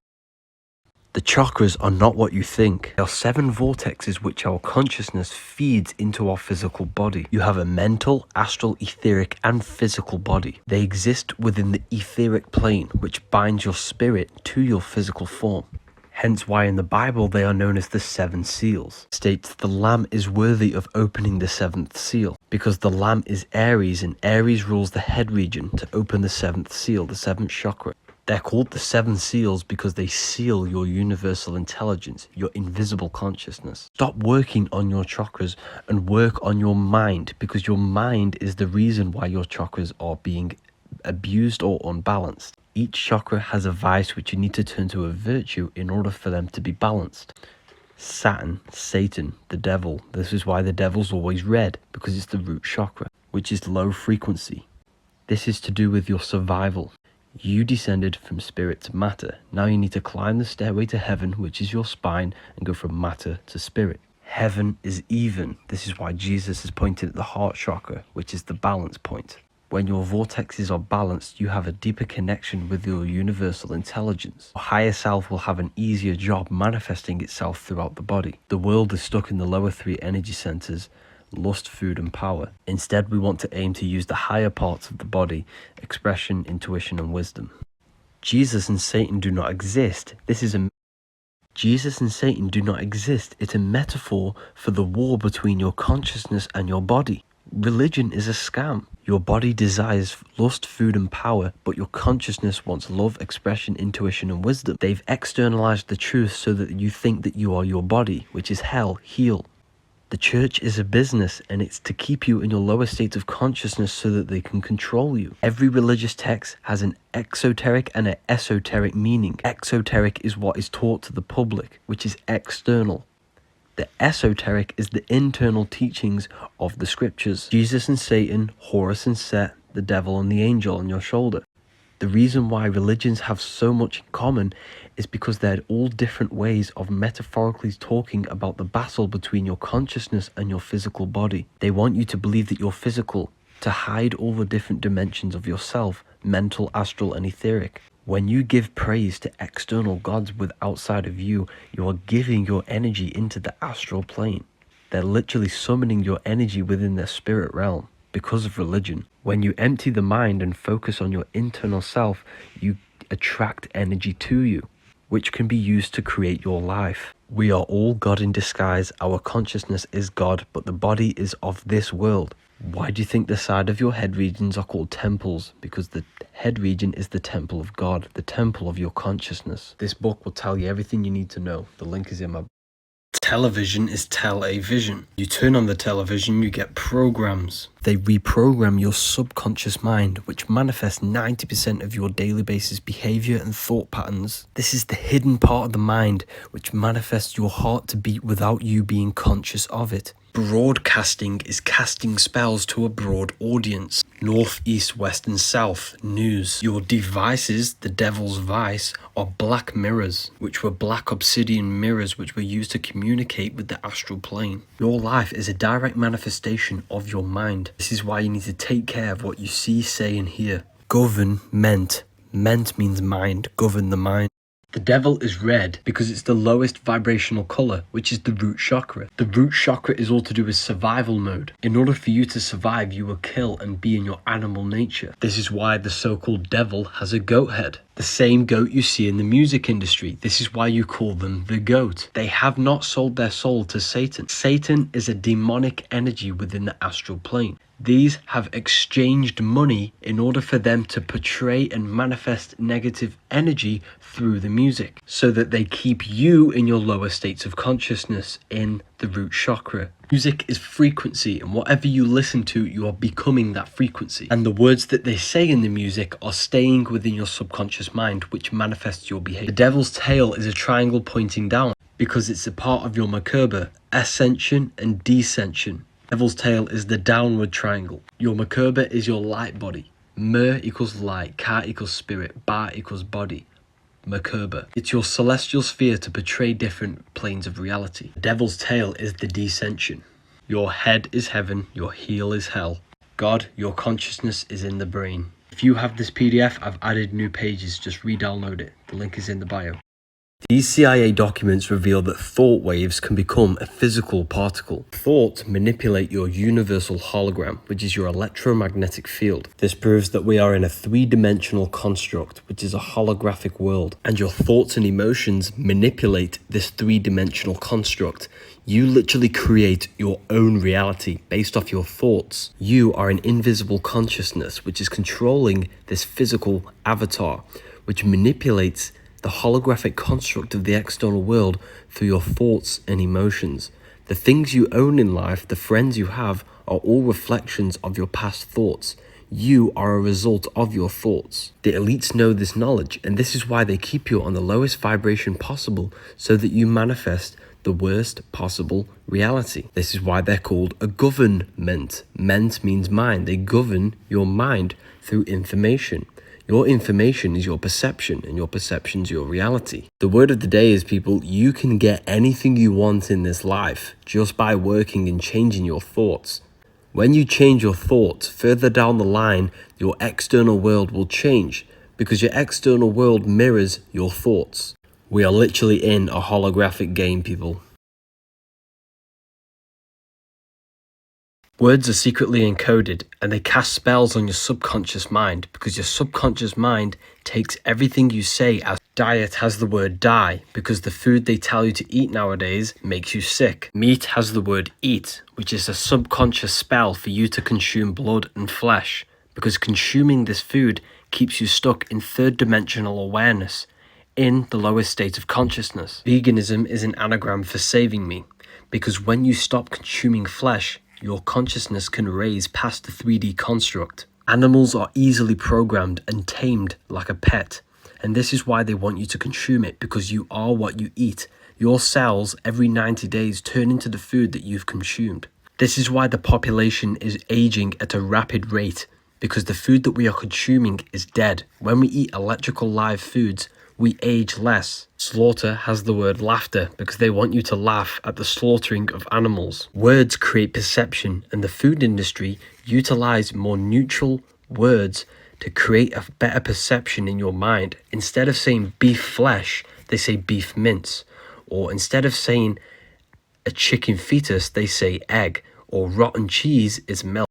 The chakras are not what you think. They are 7 vortexes which our consciousness feeds into our physical body. You have a mental, astral, etheric and physical body. They exist within the etheric plane, which binds your spirit to your physical form. Hence why in the Bible they are known as the 7 seals. It states the lamb is worthy of opening the 7th seal, because the lamb is Aries and Aries rules the head region to open the 7th seal, the 7th chakra. They're called the 7 seals because they seal your universal intelligence, your invisible consciousness. Stop working on your chakras and work on your mind, because your mind is the reason why your chakras are being abused or unbalanced. Each chakra has a vice which you need to turn to a virtue in order for them to be balanced. Saturn, Satan, the devil. This is why the devil's always red, because it's the root chakra, which is low frequency. This is to do with your survival. You descended from spirit to matter. Now you need to climb the stairway to heaven, which is your spine, and go from matter to spirit. Heaven is even. This is why Jesus is pointed at the heart chakra, which is the balance point. When your vortexes are balanced, you have a deeper connection with your universal intelligence. Your higher self will have an easier job manifesting itself throughout the body. The world is stuck in the lower three energy centers: lust, food, and power. Instead, we want to aim to use the higher parts of the body: expression, intuition, and wisdom. Jesus and Satan do not exist. Jesus and Satan do not exist. It's a metaphor for the war between your consciousness and your body. Religion is a scam. Your body desires lust, food, and power, but your consciousness wants love, expression, intuition, and wisdom. They've externalized the truth so that you think that you are your body, which is hell, heel. The church is a business, and it's to keep you in your lower state of consciousness so that they can control you. Every religious text has an exoteric and an esoteric meaning. Exoteric is what is taught to the public, which is external. The esoteric is the internal teachings of the scriptures. Jesus and Satan, Horus and Set, the devil and the angel on your shoulder. The reason why religions have so much in common is because they're all different ways of metaphorically talking about the battle between your consciousness and your physical body. They want you to believe that you're physical, to hide all the different dimensions of yourself: mental, astral, and etheric. When you give praise to external gods with outside of you, you are giving your energy into the astral plane. They're literally summoning your energy within their spirit realm because of religion. When you empty the mind and focus on your internal self, you attract energy to you, which can be used to create your life. We are all God in disguise. Our consciousness is God, but the body is of this world. Why do you think the side of your head regions are called temples? Because the head region is the temple of God, the temple of your consciousness. This book will tell you everything you need to know. The link is in my... Television is tele-vision. You turn on the television, you get programs. They reprogram your subconscious mind, which manifests 90% of your daily basis behavior and thought patterns. This is the hidden part of the mind, which manifests your heart to beat without you being conscious of it. Broadcasting is casting spells to a broad audience. North, east, west, and south. News. Your devices, the devil's vice, are black mirrors, which were black obsidian mirrors which were used to communicate with the astral plane. Your life is a direct manifestation of your mind. This is why you need to take care of what you see, say, and hear. Government. Ment means mind. Govern the mind. The devil is red because it's the lowest vibrational color, which is the root chakra. The root chakra is all to do with survival mode. In order for you to survive, you will kill and be in your animal nature. This is why the so-called devil has a goat head. The same goat you see in the music industry. This is why you call them the goat. They have not sold their soul to Satan. Satan is a demonic energy within the astral plane. These have exchanged money in order for them to portray and manifest negative energy through the music, so that they keep you in your lower states of consciousness in the root chakra. Music is frequency, and whatever you listen to, you are becoming that frequency. And the words that they say in the music are staying within your subconscious mind, which manifests your behavior. The devil's tail is a triangle pointing down because it's a part of your Merkaba, ascension and descension. Devil's tail is the downward triangle. Your Merkaba is your light body. Mer equals light, Ka equals spirit, Ba equals body. Merkaba. It's your celestial sphere to portray different planes of reality. The devil's tail is the descension. Your head is heaven, your heel is hell. God, your consciousness is in the brain. If you have this PDF, I've added new pages, just re-download it. The link is in the bio. These CIA documents reveal that thought waves can become a physical particle. Thoughts manipulate your universal hologram, which is your electromagnetic field. This proves that we are in a three-dimensional construct, which is a holographic world, and your thoughts and emotions manipulate this three-dimensional construct. You literally create your own reality based off your thoughts. You are an invisible consciousness, which is controlling this physical avatar, which manipulates the holographic construct of the external world through your thoughts and emotions. The things you own in life, the friends you have, are all reflections of your past thoughts. You are a result of your thoughts. The elites know this knowledge, and this is why they keep you on the lowest vibration possible, so that you manifest the worst possible reality. This is why they're called a government. Ment means mind. They govern your mind through information. Your information is your perception, and your perception is your reality. The word of the day is, people, you can get anything you want in this life just by working and changing your thoughts. When you change your thoughts, further down the line, your external world will change because your external world mirrors your thoughts. We are literally in a holographic game, people. Words are secretly encoded and they cast spells on your subconscious mind because your subconscious mind takes everything you say as diet has the word die because the food they tell you to eat nowadays makes you sick. Meat has the word eat, which is a subconscious spell for you to consume blood and flesh because consuming this food keeps you stuck in third dimensional awareness, in the lowest state of consciousness. Veganism is an anagram for saving me because when you stop consuming flesh, your consciousness can raise past the 3D construct. Animals are easily programmed and tamed like a pet, and this is why they want you to consume it, because you are what you eat. Your cells every 90 days turn into the food that you've consumed. This is why the population is aging at a rapid rate, because the food that we are consuming is dead. When we eat electrical live foods, we age less. Slaughter has the word laughter because they want you to laugh at the slaughtering of animals. Words create perception, and the food industry utilize more neutral words to create a better perception in your mind. Instead of saying beef flesh, they say beef mince. Or instead of saying a chicken fetus, they say egg. Or rotten cheese is milk.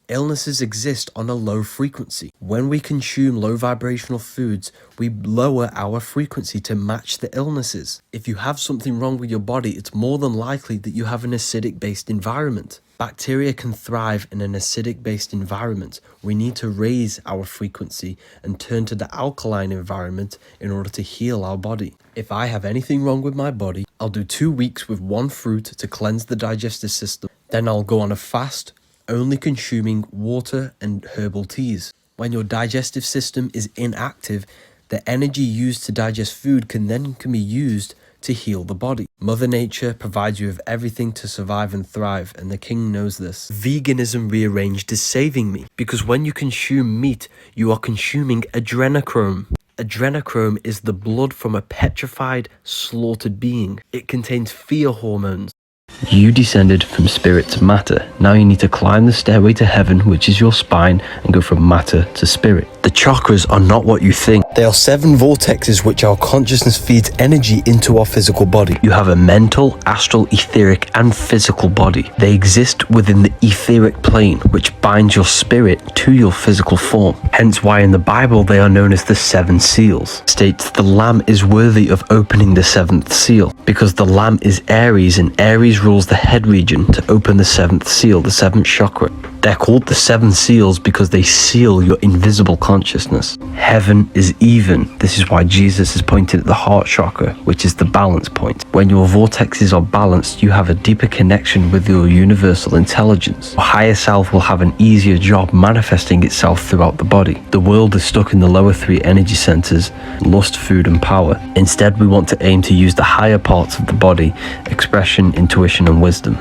Illnesses exist on a low frequency. When we consume low vibrational foods, we lower our frequency to match the illnesses. If you have something wrong with your body, it's more than likely that you have an acidic-based environment. Bacteria can thrive in an acidic-based environment. We need to raise our frequency and turn to the alkaline environment in order to heal our body. If I have anything wrong with my body, I'll do 2 weeks with one fruit to cleanse the digestive system. Then I'll go on a fast, only consuming water and herbal teas. When your digestive system is inactive, the energy used to digest food can be used to heal the body. Mother Nature provides you with everything to survive and thrive, and the king knows this. Veganism rearranged is saving me, because when you consume meat, you are consuming adrenochrome. Adrenochrome is the blood from a petrified, slaughtered being. It contains fear hormones. You descended from spirit to matter. Now you need to climb the stairway to heaven, which is your spine, and go from matter to spirit. The chakras are not what you think. They are 7 vortexes which our consciousness feeds energy into our physical body. You have a mental, astral, etheric, and physical body. They exist within the etheric plane, which binds your spirit to your physical form. Hence why in the Bible they are known as the 7 seals. It states the lamb is worthy of opening the 7th seal, because the lamb is Aries, and Aries rules the head region to open the 7th seal, the 7th chakra. They're called the 7 seals because they seal your invisible consciousness. Heaven is even. This is why Jesus is pointed at the heart chakra, which is the balance point. When your vortexes are balanced, you have a deeper connection with your universal intelligence. Your higher self will have an easier job manifesting itself throughout the body. The world is stuck in the lower 3 energy centers, lust, food, and power. Instead, we want to aim to use the higher parts of the body, expression, intuition, and wisdom.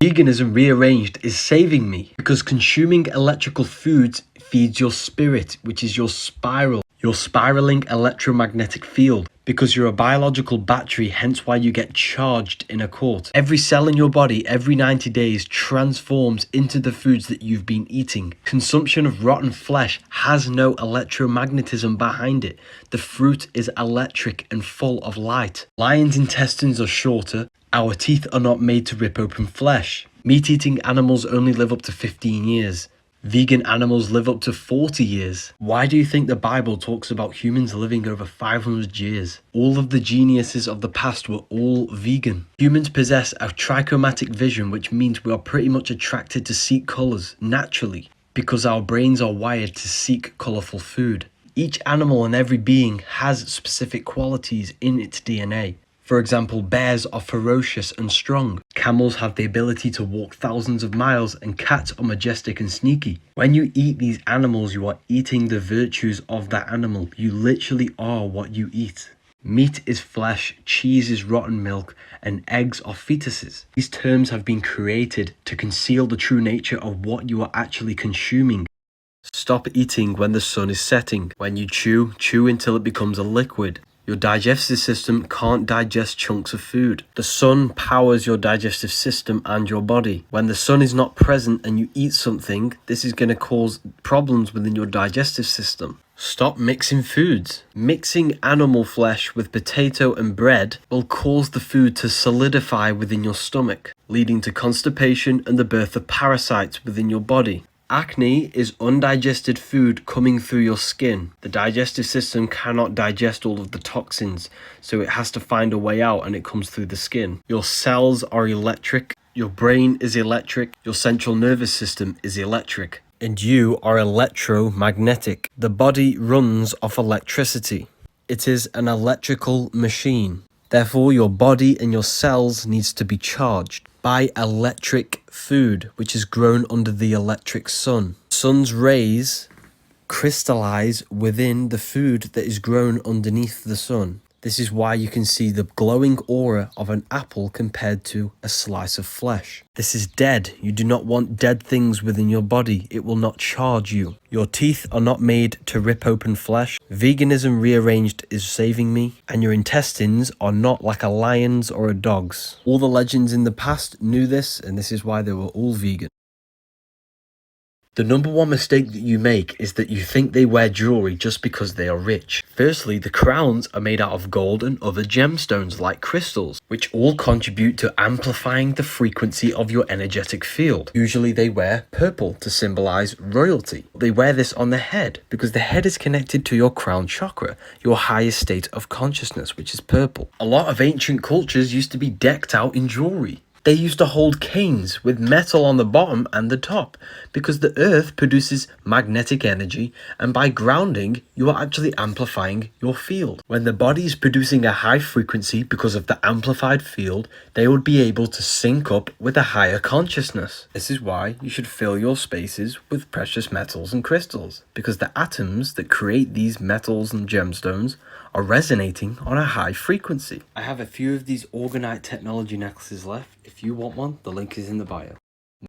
Veganism rearranged is saving me because consuming electrical foods feeds your spirit, which is your spiral, your spiraling electromagnetic field, because you're a biological battery, hence why you get charged in a court. Every cell in your body every 90 days transforms into the foods that you've been eating. Consumption of rotten flesh has no electromagnetism behind it. The fruit is electric and full of light. Lions' intestines are shorter. Our teeth are not made to rip open flesh. Meat-eating animals only live up to 15 years. Vegan animals live up to 40 years. Why do you think the Bible talks about humans living over 500 years? All of the geniuses of the past were all vegan. Humans possess a trichromatic vision, which means we are pretty much attracted to seek colours naturally, because our brains are wired to seek colourful food. Each animal and every being has specific qualities in its DNA. For example, bears are ferocious and strong. Camels have the ability to walk thousands of miles, and cats are majestic and sneaky. When you eat these animals, you are eating the virtues of that animal. You literally are what you eat. Meat is flesh, cheese is rotten milk, and eggs are fetuses. These terms have been created to conceal the true nature of what you are actually consuming. Stop eating when the sun is setting. When you chew, chew until it becomes a liquid. Your digestive system can't digest chunks of food. The sun powers your digestive system and your body. When the sun is not present and you eat something, this is going to cause problems within your digestive system. Stop mixing foods. Mixing animal flesh with potato and bread will cause the food to solidify within your stomach, leading to constipation and the birth of parasites within your body. Acne is undigested food coming through your skin. The digestive system cannot digest all of the toxins, so it has to find a way out and it comes through the skin. Your cells are electric, your brain is electric, your central nervous system is electric, and you are electromagnetic. The body runs off electricity. It is an electrical machine. Therefore, your body and your cells needs to be charged by electric food, which is grown under the electric sun. Sun's rays crystallize within the food that is grown underneath the sun. This is why you can see the glowing aura of an apple compared to a slice of flesh. This is dead. You do not want dead things within your body. It will not charge you. Your teeth are not made to rip open flesh. Veganism rearranged is saving me. And your intestines are not like a lion's or a dog's. All the legends in the past knew this, and this is why they were all vegan. The number one mistake that you make is that you think they wear jewelry just because they are rich. Firstly, the crowns are made out of gold and other gemstones like crystals, which all contribute to amplifying the frequency of your energetic field. Usually they wear purple to symbolize royalty. They wear this on the head because the head is connected to your crown chakra, your highest state of consciousness, which is purple. A lot of ancient cultures used to be decked out in jewelry. They used to hold canes with metal on the bottom and the top because the earth produces magnetic energy, and by grounding, you are actually amplifying your field. When the body is producing a high frequency because of the amplified field, they would be able to sync up with a higher consciousness. This is why you should fill your spaces with precious metals and crystals, because the atoms that create these metals and gemstones are resonating on a high frequency. I have a few of these orgonite technology necklaces left. If you want one, the link is in the bio.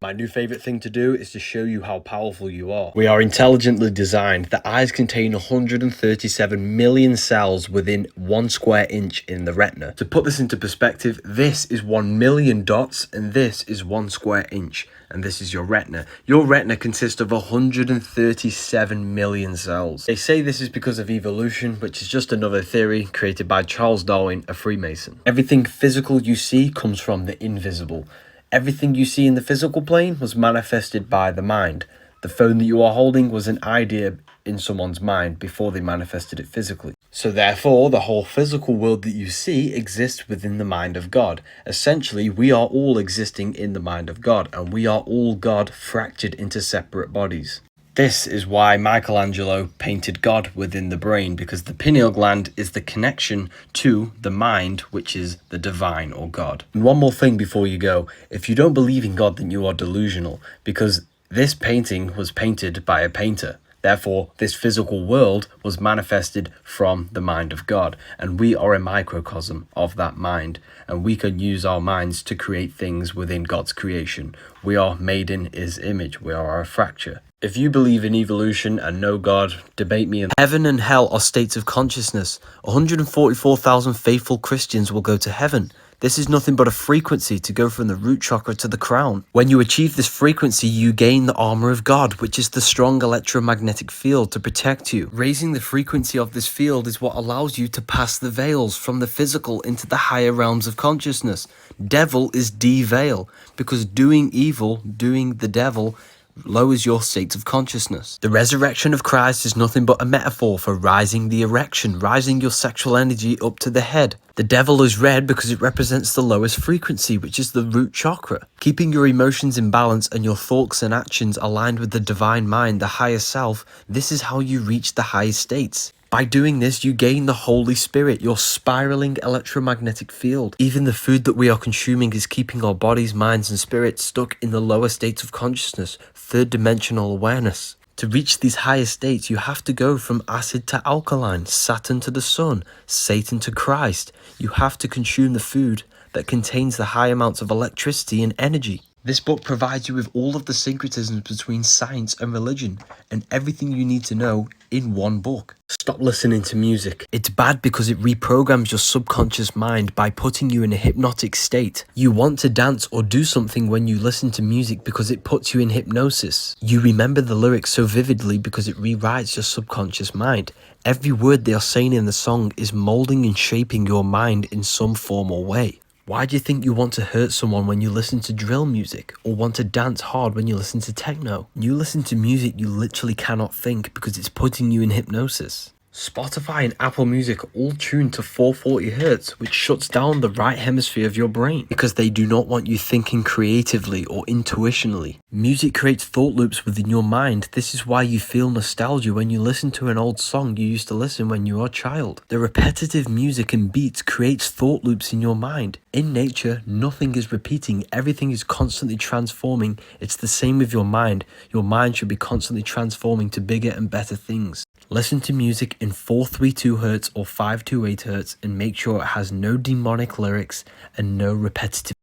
My new favorite thing to do is to show you how powerful you are. We are intelligently designed. The eyes contain 137 million cells within 1 square inch in the retina. To put this into perspective, this is 1 million dots and this is 1 square inch. And this is your retina. Your retina consists of 137 million cells. They say this is because of evolution, which is just another theory created by Charles Darwin, a Freemason. Everything physical you see comes from the invisible. Everything you see in the physical plane was manifested by the mind. The phone that you are holding was an idea in someone's mind before they manifested it physically. So therefore, the whole physical world that you see exists within the mind of God. Essentially, we are all existing in the mind of God, and we are all God fractured into separate bodies. This is why Michelangelo painted God within the brain, because the pineal gland is the connection to the mind, which is the divine or God. And one more thing before you go. If you don't believe in God, then you are delusional, because this painting was painted by a painter. Therefore, this physical world was manifested from the mind of God, and we are a microcosm of that mind, and we can use our minds to create things within God's creation. We are made in His image. We are a fracture. If you believe in evolution and know God, debate me. Heaven and hell are states of consciousness. 144,000 faithful Christians will go to heaven. This is nothing but a frequency to go from the root chakra to the crown. When you achieve this frequency, you gain the armor of God, which is the strong electromagnetic field to protect you. Raising the frequency of this field is what allows you to pass the veils from the physical into the higher realms of consciousness. Devil is de-veil, because doing evil, doing the devil, lowers your state of consciousness. The resurrection of Christ is nothing but a metaphor for rising the erection, rising your sexual energy up to the head. The devil is red because it represents the lowest frequency, which is the root chakra. Keeping your emotions in balance and your thoughts and actions aligned with the divine mind, the higher self, this is how you reach the highest states. By doing this, you gain the Holy Spirit, your spiraling electromagnetic field. Even the food that we are consuming is keeping our bodies, minds, and spirits stuck in the lower states of consciousness, third dimensional awareness. To reach these higher states, you have to go from acid to alkaline, Saturn to the sun, Satan to Christ. You have to consume the food that contains the high amounts of electricity and energy. This book provides you with all of the syncretisms between science and religion, and everything you need to know in one book. Stop listening to music. It's bad because it reprograms your subconscious mind by putting you in a hypnotic state. You want to dance or do something when you listen to music because it puts you in hypnosis. You remember the lyrics so vividly because it rewrites your subconscious mind. Every word they are saying in the song is molding and shaping your mind in some form or way. Why do you think you want to hurt someone when you listen to drill music, or want to dance hard when you listen to techno? When you listen to music, you literally cannot think because it's putting you in hypnosis. Spotify and Apple Music are all tuned to 440 Hz, which shuts down the right hemisphere of your brain because they do not want you thinking creatively or intuitionally. Music creates thought loops within your mind. This is why you feel nostalgia when you listen to an old song you used to listen when you were a child. The repetitive music and beats creates thought loops in your mind. In nature, nothing is repeating. Everything is constantly transforming. It's the same with your mind. Your mind should be constantly transforming to bigger and better things. Listen to music in 432 Hz or 528 Hz and make sure it has no demonic lyrics and no repetitive.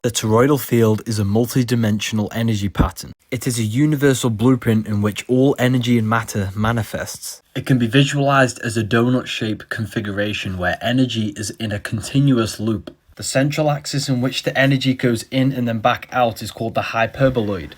The toroidal field is a multi-dimensional energy pattern. It is a universal blueprint in which all energy and matter manifests. It can be visualized as a donut-shaped configuration where energy is in a continuous loop. The central axis in which the energy goes in and then back out is called the hyperboloid.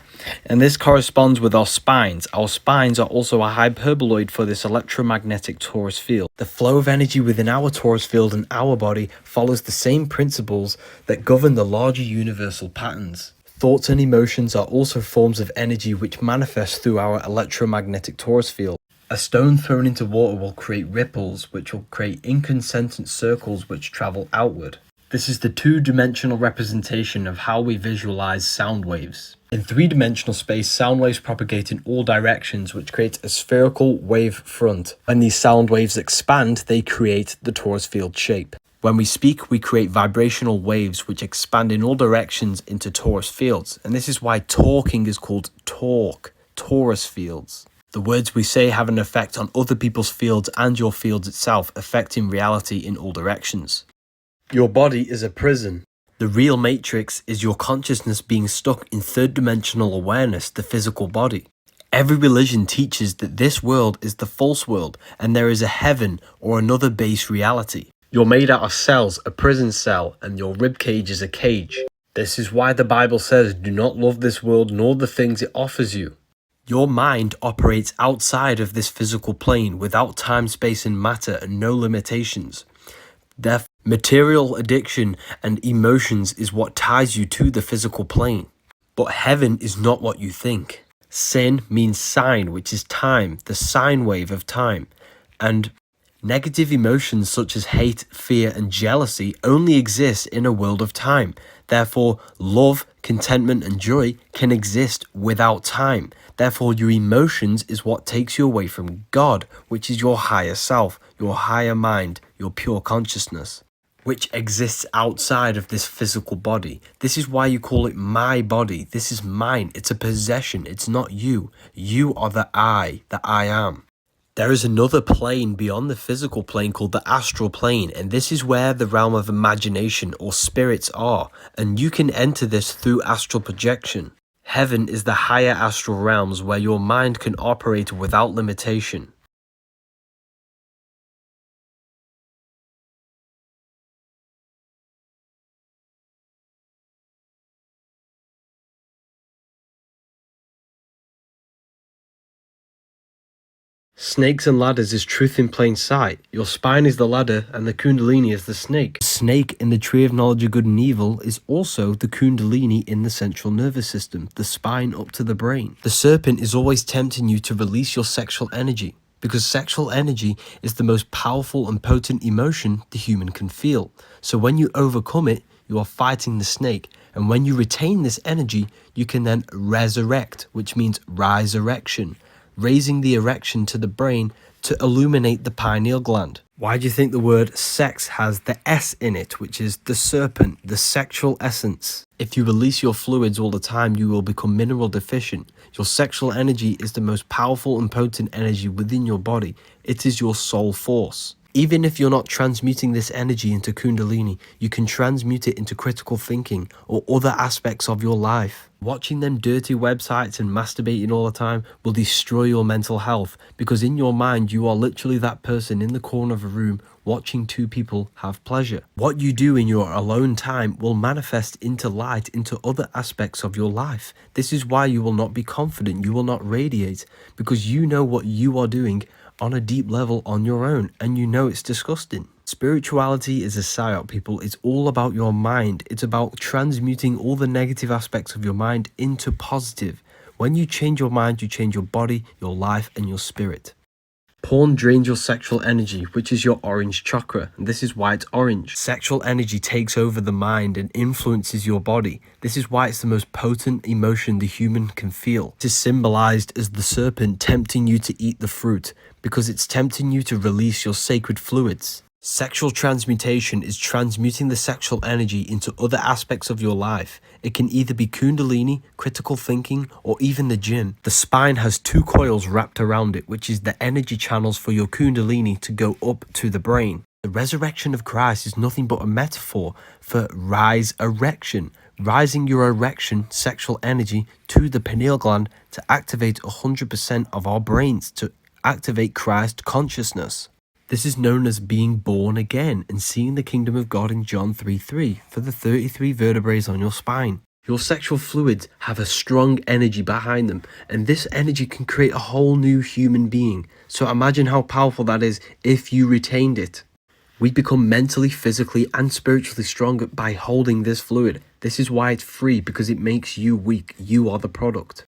And this corresponds with our spines. Our spines are also a hyperboloid for this electromagnetic torus field. The flow of energy within our torus field and our body follows the same principles that govern the larger universal patterns. Thoughts and emotions are also forms of energy which manifest through our electromagnetic torus field. A stone thrown into water will create ripples, which will create inconcentric circles which travel outward. This is the two-dimensional representation of how we visualize sound waves. In three-dimensional space, sound waves propagate in all directions, which creates a spherical wave front. When these sound waves expand, they create the torus field shape. When we speak, we create vibrational waves which expand in all directions into torus fields, and this is why talking is called torque, torus fields. The words we say have an effect on other people's fields and your fields itself, affecting reality in all directions. Your body is a prison. The real matrix is your consciousness being stuck in third-dimensional awareness, the physical body. Every religion teaches that this world is the false world and there is a heaven or another base reality. You're made out of cells, a prison cell, and your ribcage is a cage. This is why the Bible says, do not love this world nor the things it offers you. Your mind operates outside of this physical plane without time, space, and matter and no limitations. Therefore, material addiction and emotions is what ties you to the physical plane. But heaven is not what you think. Sin means sine, which is time, the sine wave of time. And negative emotions such as hate, fear, and jealousy only exist in a world of time. Therefore, love, contentment, and joy can exist without time. Therefore, your emotions is what takes you away from God, which is your higher self, your higher mind, your pure consciousness, which exists outside of this physical body. This is why you call it my body. This is mine. It's a possession. It's not you. You are the I am. There is another plane beyond the physical plane called the astral plane, and this is where the realm of imagination or spirits are, and you can enter this through astral projection. Heaven is the higher astral realms where your mind can operate without limitation. Snakes and ladders is truth in plain sight. Your spine is the ladder and the kundalini is the snake. The snake in the tree of knowledge of good and evil is also the kundalini in the central nervous system, the spine up to the brain. The serpent is always tempting you to release your sexual energy, because sexual energy is the most powerful and potent emotion the human can feel. So when you overcome it, you are fighting the snake, and when you retain this energy, you can then resurrect, which means rise-erection. Raising the erection to the brain to illuminate the pineal gland. Why do you think the word sex has the S in it, which is the serpent, the sexual essence? If you release your fluids all the time, you will become mineral deficient. Your sexual energy is the most powerful and potent energy within your body. It is your soul force. Even if you're not transmuting this energy into Kundalini, you can transmute it into critical thinking or other aspects of your life. Watching them dirty websites and masturbating all the time will destroy your mental health, because in your mind you are literally that person in the corner of a room watching two people have pleasure. What you do in your alone time will manifest into light into other aspects of your life. This is why you will not be confident, you will not radiate, because you know what you are doing on a deep level on your own, and you know it's disgusting. Spirituality is a psyop, people. It's all about your mind. It's about transmuting all the negative aspects of your mind into positive. When you change your mind, you change your body, your life, and your spirit. Porn drains your sexual energy, which is your orange chakra, and this is why it's orange. Sexual energy takes over the mind and influences your body. This is why it's the most potent emotion the human can feel. It is symbolized as the serpent tempting you to eat the fruit, because it's tempting you to release your sacred fluids. Sexual transmutation is transmuting the sexual energy into other aspects of your life. It can either be Kundalini, critical thinking, or even the gym. The spine has two coils wrapped around it, which is the energy channels for your Kundalini to go up to the brain. The resurrection of Christ is nothing but a metaphor for rise erection, rising your erection sexual energy to the pineal gland to activate 100% of our brains, to activate Christ consciousness. This is known as being born again and seeing the kingdom of God in John 3:3 for the 33 vertebrae on your spine. Your sexual fluids have a strong energy behind them, and this energy can create a whole new human being. So imagine how powerful that is if you retained it. We become mentally, physically, and spiritually stronger by holding this fluid. This is why it's free, because it makes you weak. You are the product.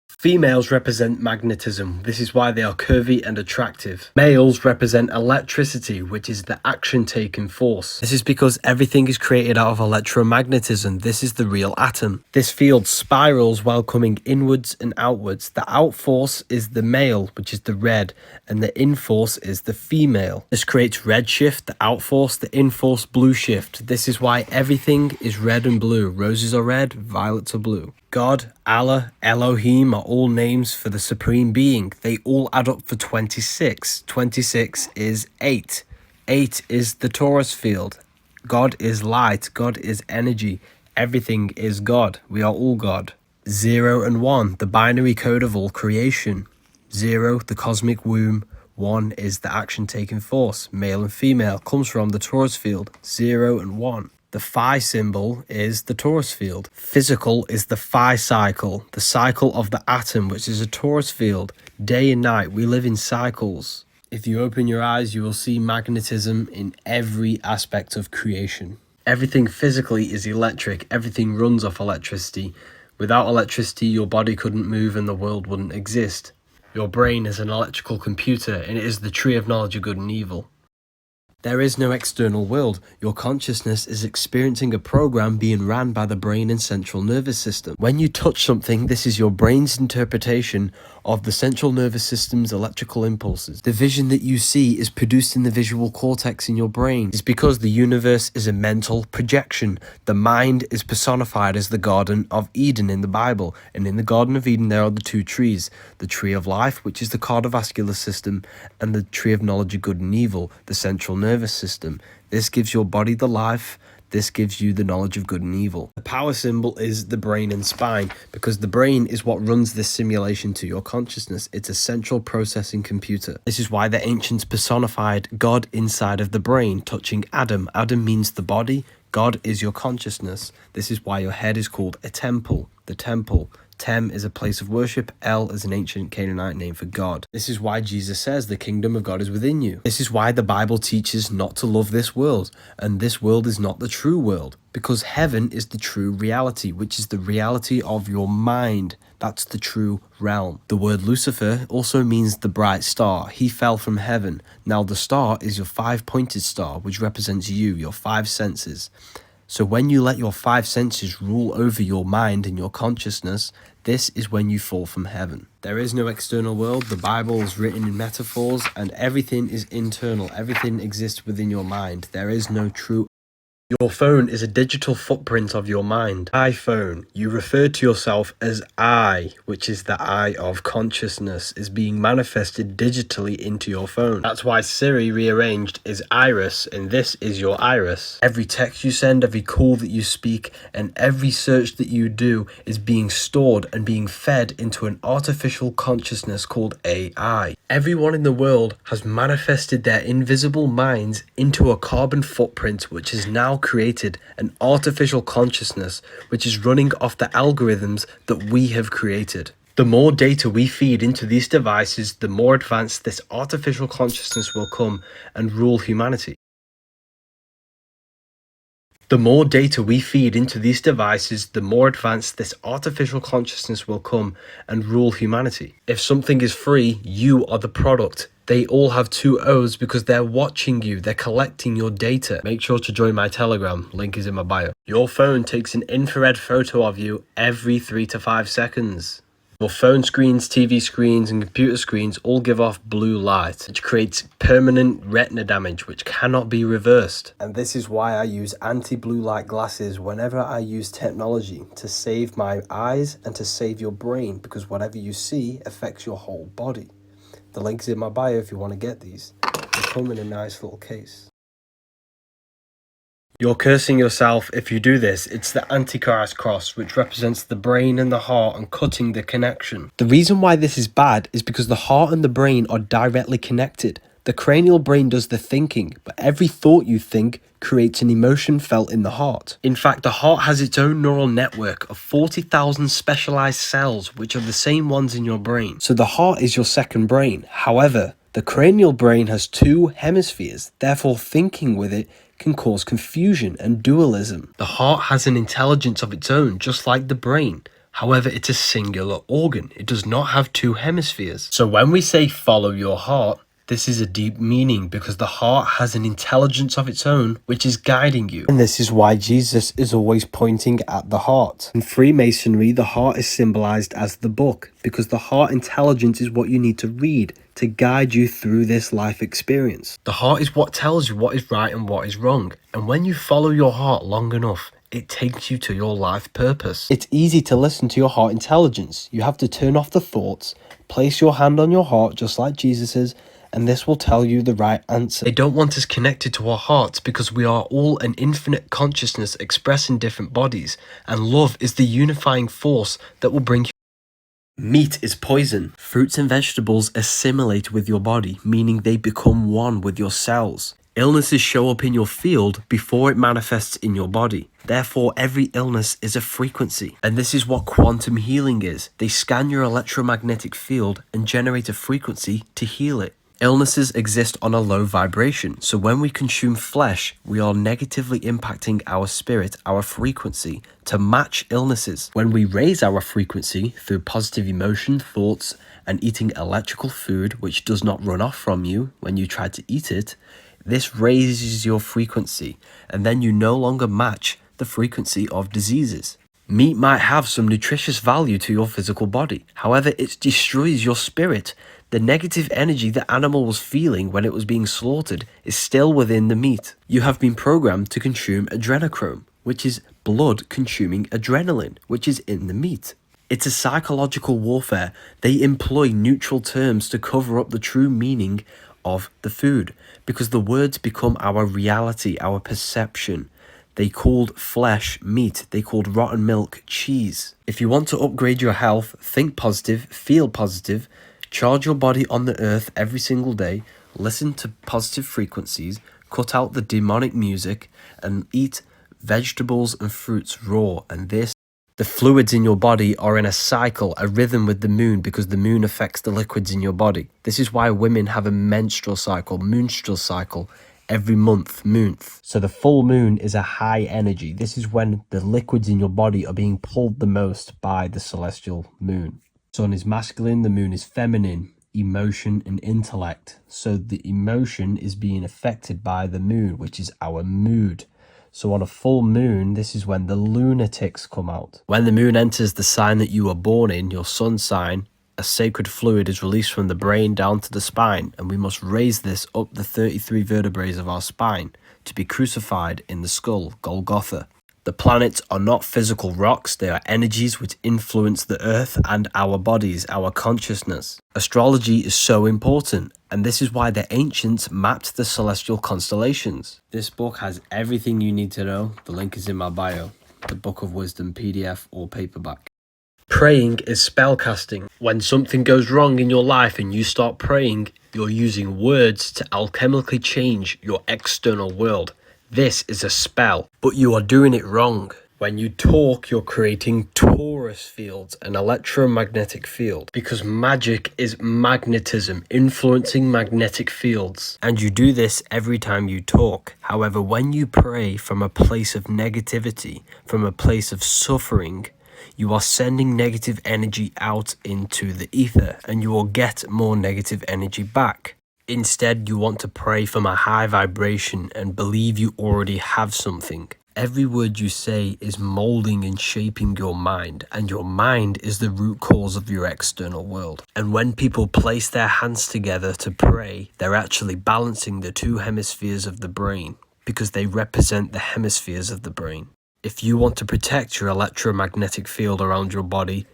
Females represent magnetism. This is why they are curvy and attractive. Males represent electricity, which is the action-taking force. This is because everything is created out of electromagnetism. This is the real atom. This field spirals while coming inwards and outwards. The out force is the male, which is the red, and the in force is the female. This creates red shift, the out force, the in force blue shift. This is why everything is red and blue. Roses are red, violets are blue. God, Allah, Elohim are all names for the Supreme Being. They all add up for 26. 26 is 8. 8 is the Taurus field. God is light. God is energy. Everything is God. We are all God. 0 and 1, the binary code of all creation. 0, the cosmic womb. 1 is the action-taking force. Male and female comes from the Taurus field. 0 and 1. The phi symbol is the Taurus field. Physical is the phi cycle, the cycle of the atom, which is a Taurus field. Day and night, we live in cycles. If you open your eyes, you will see magnetism in every aspect of creation. Everything physically is electric. Everything runs off electricity. Without electricity, your body couldn't move and the world wouldn't exist. Your brain is an electrical computer, and it is the tree of knowledge of good and evil. There is no external world. Your consciousness is experiencing a program being ran by the brain and central nervous system. When you touch something, this is your brain's interpretation of the central nervous system's electrical impulses. The vision that you see is produced in the visual cortex in your brain. It's because the universe is a mental projection. The mind is personified as the Garden of Eden in the Bible. And in the Garden of Eden, there are the two trees. The tree of life, which is the cardiovascular system, and the tree of knowledge of good and evil, the central nervous system. This gives your body the life. This gives you the knowledge of good and evil. The power symbol is the brain and spine, because the brain is what runs this simulation to your consciousness. It's a central processing computer. This is why the ancients personified God inside of the brain, touching Adam. Adam means the body. God is your consciousness. This is why your head is called a temple. The temple. Tem is a place of worship. El is an ancient Canaanite name for God. This is why Jesus says the kingdom of God is within you. This is why the Bible teaches not to love this world, and this world is not the true world, because heaven is the true reality, which is the reality of your mind. That's the true realm. The word Lucifer also means the bright star. He fell from heaven. Now the star is your 5-pointed star, which represents you, your 5 senses. So when you let your 5 senses rule over your mind and your consciousness, this is when you fall from heaven. There is no external world. The Bible is written in metaphors, and everything is internal. Everything exists within your mind. There is no true Your phone is a digital footprint of your mind. iPhone, you refer to yourself as I, which is the eye of consciousness, is being manifested digitally into your phone. That's why Siri rearranged is Iris, and this is your iris. Every text you send, every call that you speak, and every search that you do is being stored and being fed into an artificial consciousness called AI. Everyone in the world has manifested their invisible minds into a carbon footprint, which has now created an artificial consciousness which is running off the algorithms that we have created. The more data we feed into these devices, the more advanced this artificial consciousness will come and rule humanity. The more data we feed into these devices, the more advanced this artificial consciousness will come and rule humanity. If something is free, you are the product. They all have two O's because they're watching you, they're collecting your data. Make sure to join my Telegram, link is in my bio. Your phone takes an infrared photo of you every 3 to 5 seconds. Your phone screens, TV screens, and computer screens all give off blue light, which creates permanent retina damage, which cannot be reversed. And this is why I use anti-blue light glasses whenever I use technology, to save my eyes and to save your brain, because whatever you see affects your whole body. The link is in my bio if you want to get these. They come in a nice little case. You're cursing yourself if you do this. It's the Antichrist cross, which represents the brain and the heart and cutting the connection. The reason why this is bad is because the heart and the brain are directly connected. The cranial brain does the thinking, but every thought you think creates an emotion felt in the heart. In fact, the heart has its own neural network of 40,000 specialized cells, which are the same ones in your brain. So the heart is your second brain. However, the cranial brain has two hemispheres, therefore thinking with it can cause confusion and dualism. The heart has an intelligence of its own, just like the brain. However, it's a singular organ. It does not have two hemispheres. So when we say follow your heart, this is a deep meaning because the heart has an intelligence of its own which is guiding you. And this is why Jesus is always pointing at the heart. In Freemasonry, the heart is symbolized as the book because the heart intelligence is what you need to read to guide you through this life experience. The heart is what tells you what is right and what is wrong. And when you follow your heart long enough, it takes you to your life purpose. It's easy to listen to your heart intelligence. You have to turn off the thoughts, place your hand on your heart just like Jesus's, and this will tell you the right answer. They don't want us connected to our hearts because we are all an infinite consciousness expressed in different bodies, and love is the unifying force that will bring. Meat is poison. Fruits and vegetables assimilate with your body, meaning they become one with your cells. Illnesses show up in your field before it manifests in your body. Therefore, every illness is a frequency. And this is what quantum healing is. They scan your electromagnetic field and generate a frequency to heal it. Illnesses exist on a low vibration, so when we consume flesh, we are negatively impacting our spirit, our frequency, to match illnesses. When we raise our frequency through positive emotion, thoughts, and eating electrical food, which does not run off from you when you try to eat it, this raises your frequency, and then you no longer match the frequency of diseases. Meat might have some nutritious value to your physical body, however, it destroys your spirit. The negative energy the animal was feeling when it was being slaughtered is still within the meat. You have been programmed to consume adrenochrome, which is blood-consuming adrenaline, which is in the meat. It's a psychological warfare. They employ neutral terms to cover up the true meaning of the food, because the words become our reality, our perception. They called flesh meat. They called rotten milk cheese. If you want to upgrade your health, think positive, feel positive, charge your body on the earth every single day, listen to positive frequencies, cut out the demonic music, and eat vegetables and fruits raw. And the fluids in your body are in a cycle, a rhythm with the moon, because the moon affects the liquids in your body. This is why women have a menstrual cycle, every month. So the full moon is a high energy. This is when the liquids in your body are being pulled the most by the celestial moon. Sun is masculine, the moon is feminine, emotion and intellect. So the emotion is being affected by the moon, which is our mood. So on a full moon, this is when the lunatics come out. When the moon enters the sign that you were born in, your sun sign, a sacred fluid is released from the brain down to the spine, and we must raise this up the 33 vertebrae of our spine to be crucified in the skull, Golgotha. The planets are not physical rocks, they are energies which influence the earth and our bodies, our consciousness. Astrology is so important, and this is why the ancients mapped the celestial constellations. This book has everything you need to know. The link is in my bio. The Book of Wisdom PDF or paperback. Praying is spellcasting. When something goes wrong in your life and you start praying, you're using words to alchemically change your external world. This is a spell, but you are doing it wrong. When you talk, you're creating Taurus fields, an electromagnetic field, because magic is magnetism, influencing magnetic fields. And you do this every time you talk. However, when you pray from a place of negativity, from a place of suffering, you are sending negative energy out into the ether, and you will get more negative energy back. Instead, you want to pray from a high vibration and believe you already have something. Every word you say is molding and shaping your mind, and your mind is the root cause of your external world. And when people place their hands together to pray, they're actually balancing the two hemispheres of the brain, because they represent the hemispheres of the brain. If you want to protect your electromagnetic field around your body,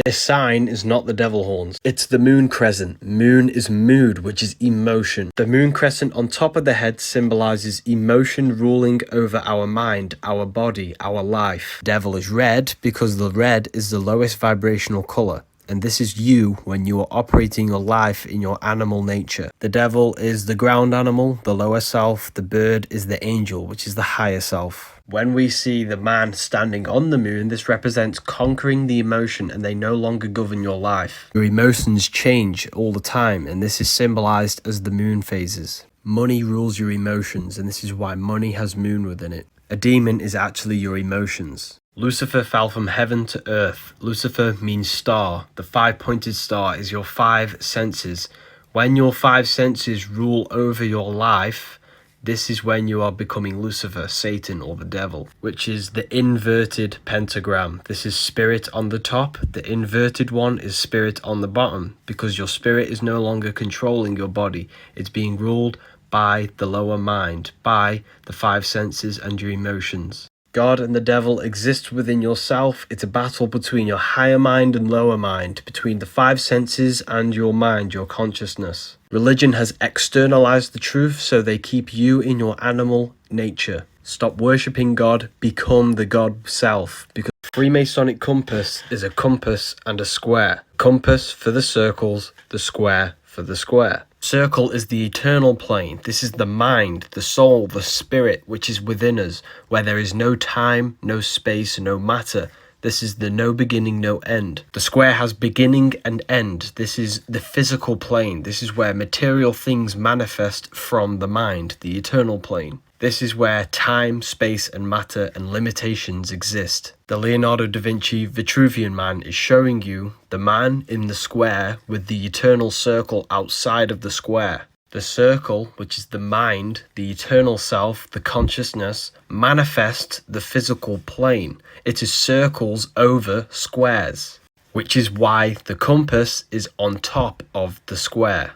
this sign is not the devil horns. It's the moon crescent. Moon is mood, which is emotion. The moon crescent on top of the head symbolizes emotion ruling over our mind, our body, our life. Devil is red because the red is the lowest vibrational color. And this is you when you are operating your life in your animal nature. The devil is the ground animal, the lower self. The bird is the angel, which is the higher self. When we see the man standing on the moon, this represents conquering the emotion, and they no longer govern your life. Your emotions change all the time, and this is symbolized as the moon phases. Money rules your emotions, and this is why money has moon within it. A demon is actually your emotions. Lucifer fell from heaven to earth. Lucifer means star. The five-pointed star is your five senses. When your five senses rule over your life, this is when you are becoming Lucifer, Satan, or the devil, which is the inverted pentagram. This is spirit on the top. The inverted one is spirit on the bottom, because your spirit is no longer controlling your body. It's being ruled by the lower mind, by the five senses and your emotions. God and the devil exist within yourself. It's a battle between your higher mind and lower mind, between the five senses and your mind, your consciousness. Religion has externalized the truth, so they keep you in your animal nature. Stop worshipping God, become the God self, because Freemasonic compass is a compass and a square. Compass for the circles, the square for the square. Circle is the eternal plane. This is the mind, the soul, the spirit, which is within us, where there is no time, no space, no matter. This is the no beginning, no end. The square has beginning and end. This is the physical plane. This is where material things manifest from the mind, the eternal plane. This is where time, space, and matter and limitations exist. The Leonardo da Vinci Vitruvian Man is showing you the man in the square with the eternal circle outside of the square. The circle, which is the mind, the eternal self, the consciousness, manifests the physical plane. It is circles over squares, which is why the compass is on top of the square.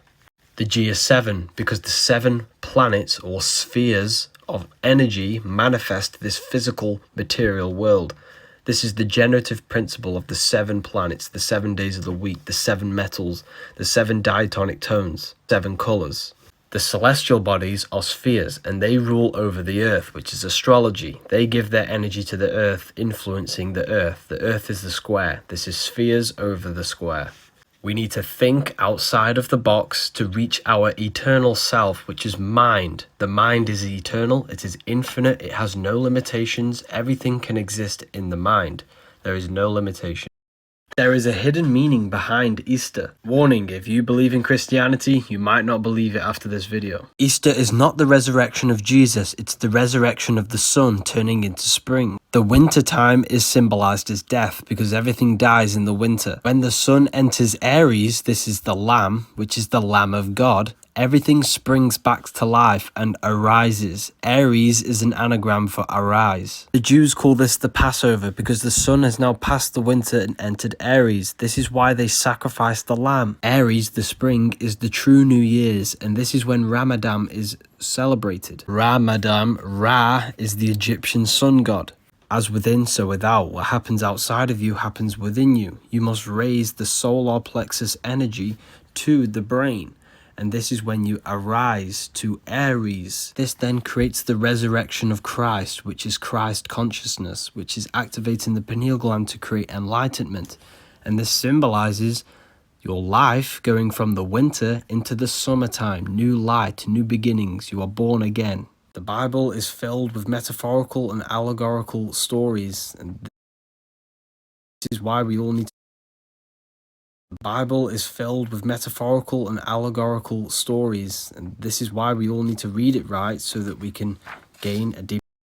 The G is 7, because the 7 planets or spheres of energy manifest this physical material world. This is the generative principle of the 7 planets, the 7 days of the week, the 7 metals, the 7 diatonic tones, 7 colors. The celestial bodies are spheres, and they rule over the earth, which is astrology. They give their energy to the earth, influencing the earth. The earth is the square. This is spheres over the square. We need to think outside of the box to reach our eternal self, which is mind. The mind is eternal, it is infinite, it has no limitations. Everything can exist in the mind. There is no limitation. There is a hidden meaning behind Easter. Warning, if you believe in Christianity, you might not believe it after this video. Easter is not the resurrection of Jesus, it's the resurrection of the sun turning into spring. The winter time is symbolized as death because everything dies in the winter. When the sun enters Aries, this is the lamb, which is the Lamb of God, Everything springs back to life and arises. Aries is an anagram for arise. The Jews call this the Passover because the sun has now passed the winter and entered Aries. This is why they sacrifice the lamb. Aries, the spring, is the true New Year's, and this is when Ramadan is celebrated. Ramadan, Ra, is the Egyptian sun god. As within, so without. What happens outside of you happens within you. You must raise the solar plexus energy to the brain. And this is when you arise to Aries. This then creates the resurrection of Christ, which is Christ consciousness, which is activating the pineal gland to create enlightenment. And this symbolizes your life going from the winter into the summertime. New light, new beginnings. You are born again. The Bible is filled with metaphorical and allegorical stories, and this is why we all need to. The Bible is filled with metaphorical and allegorical stories, and this is why we all need to read it right so that we can gain a deep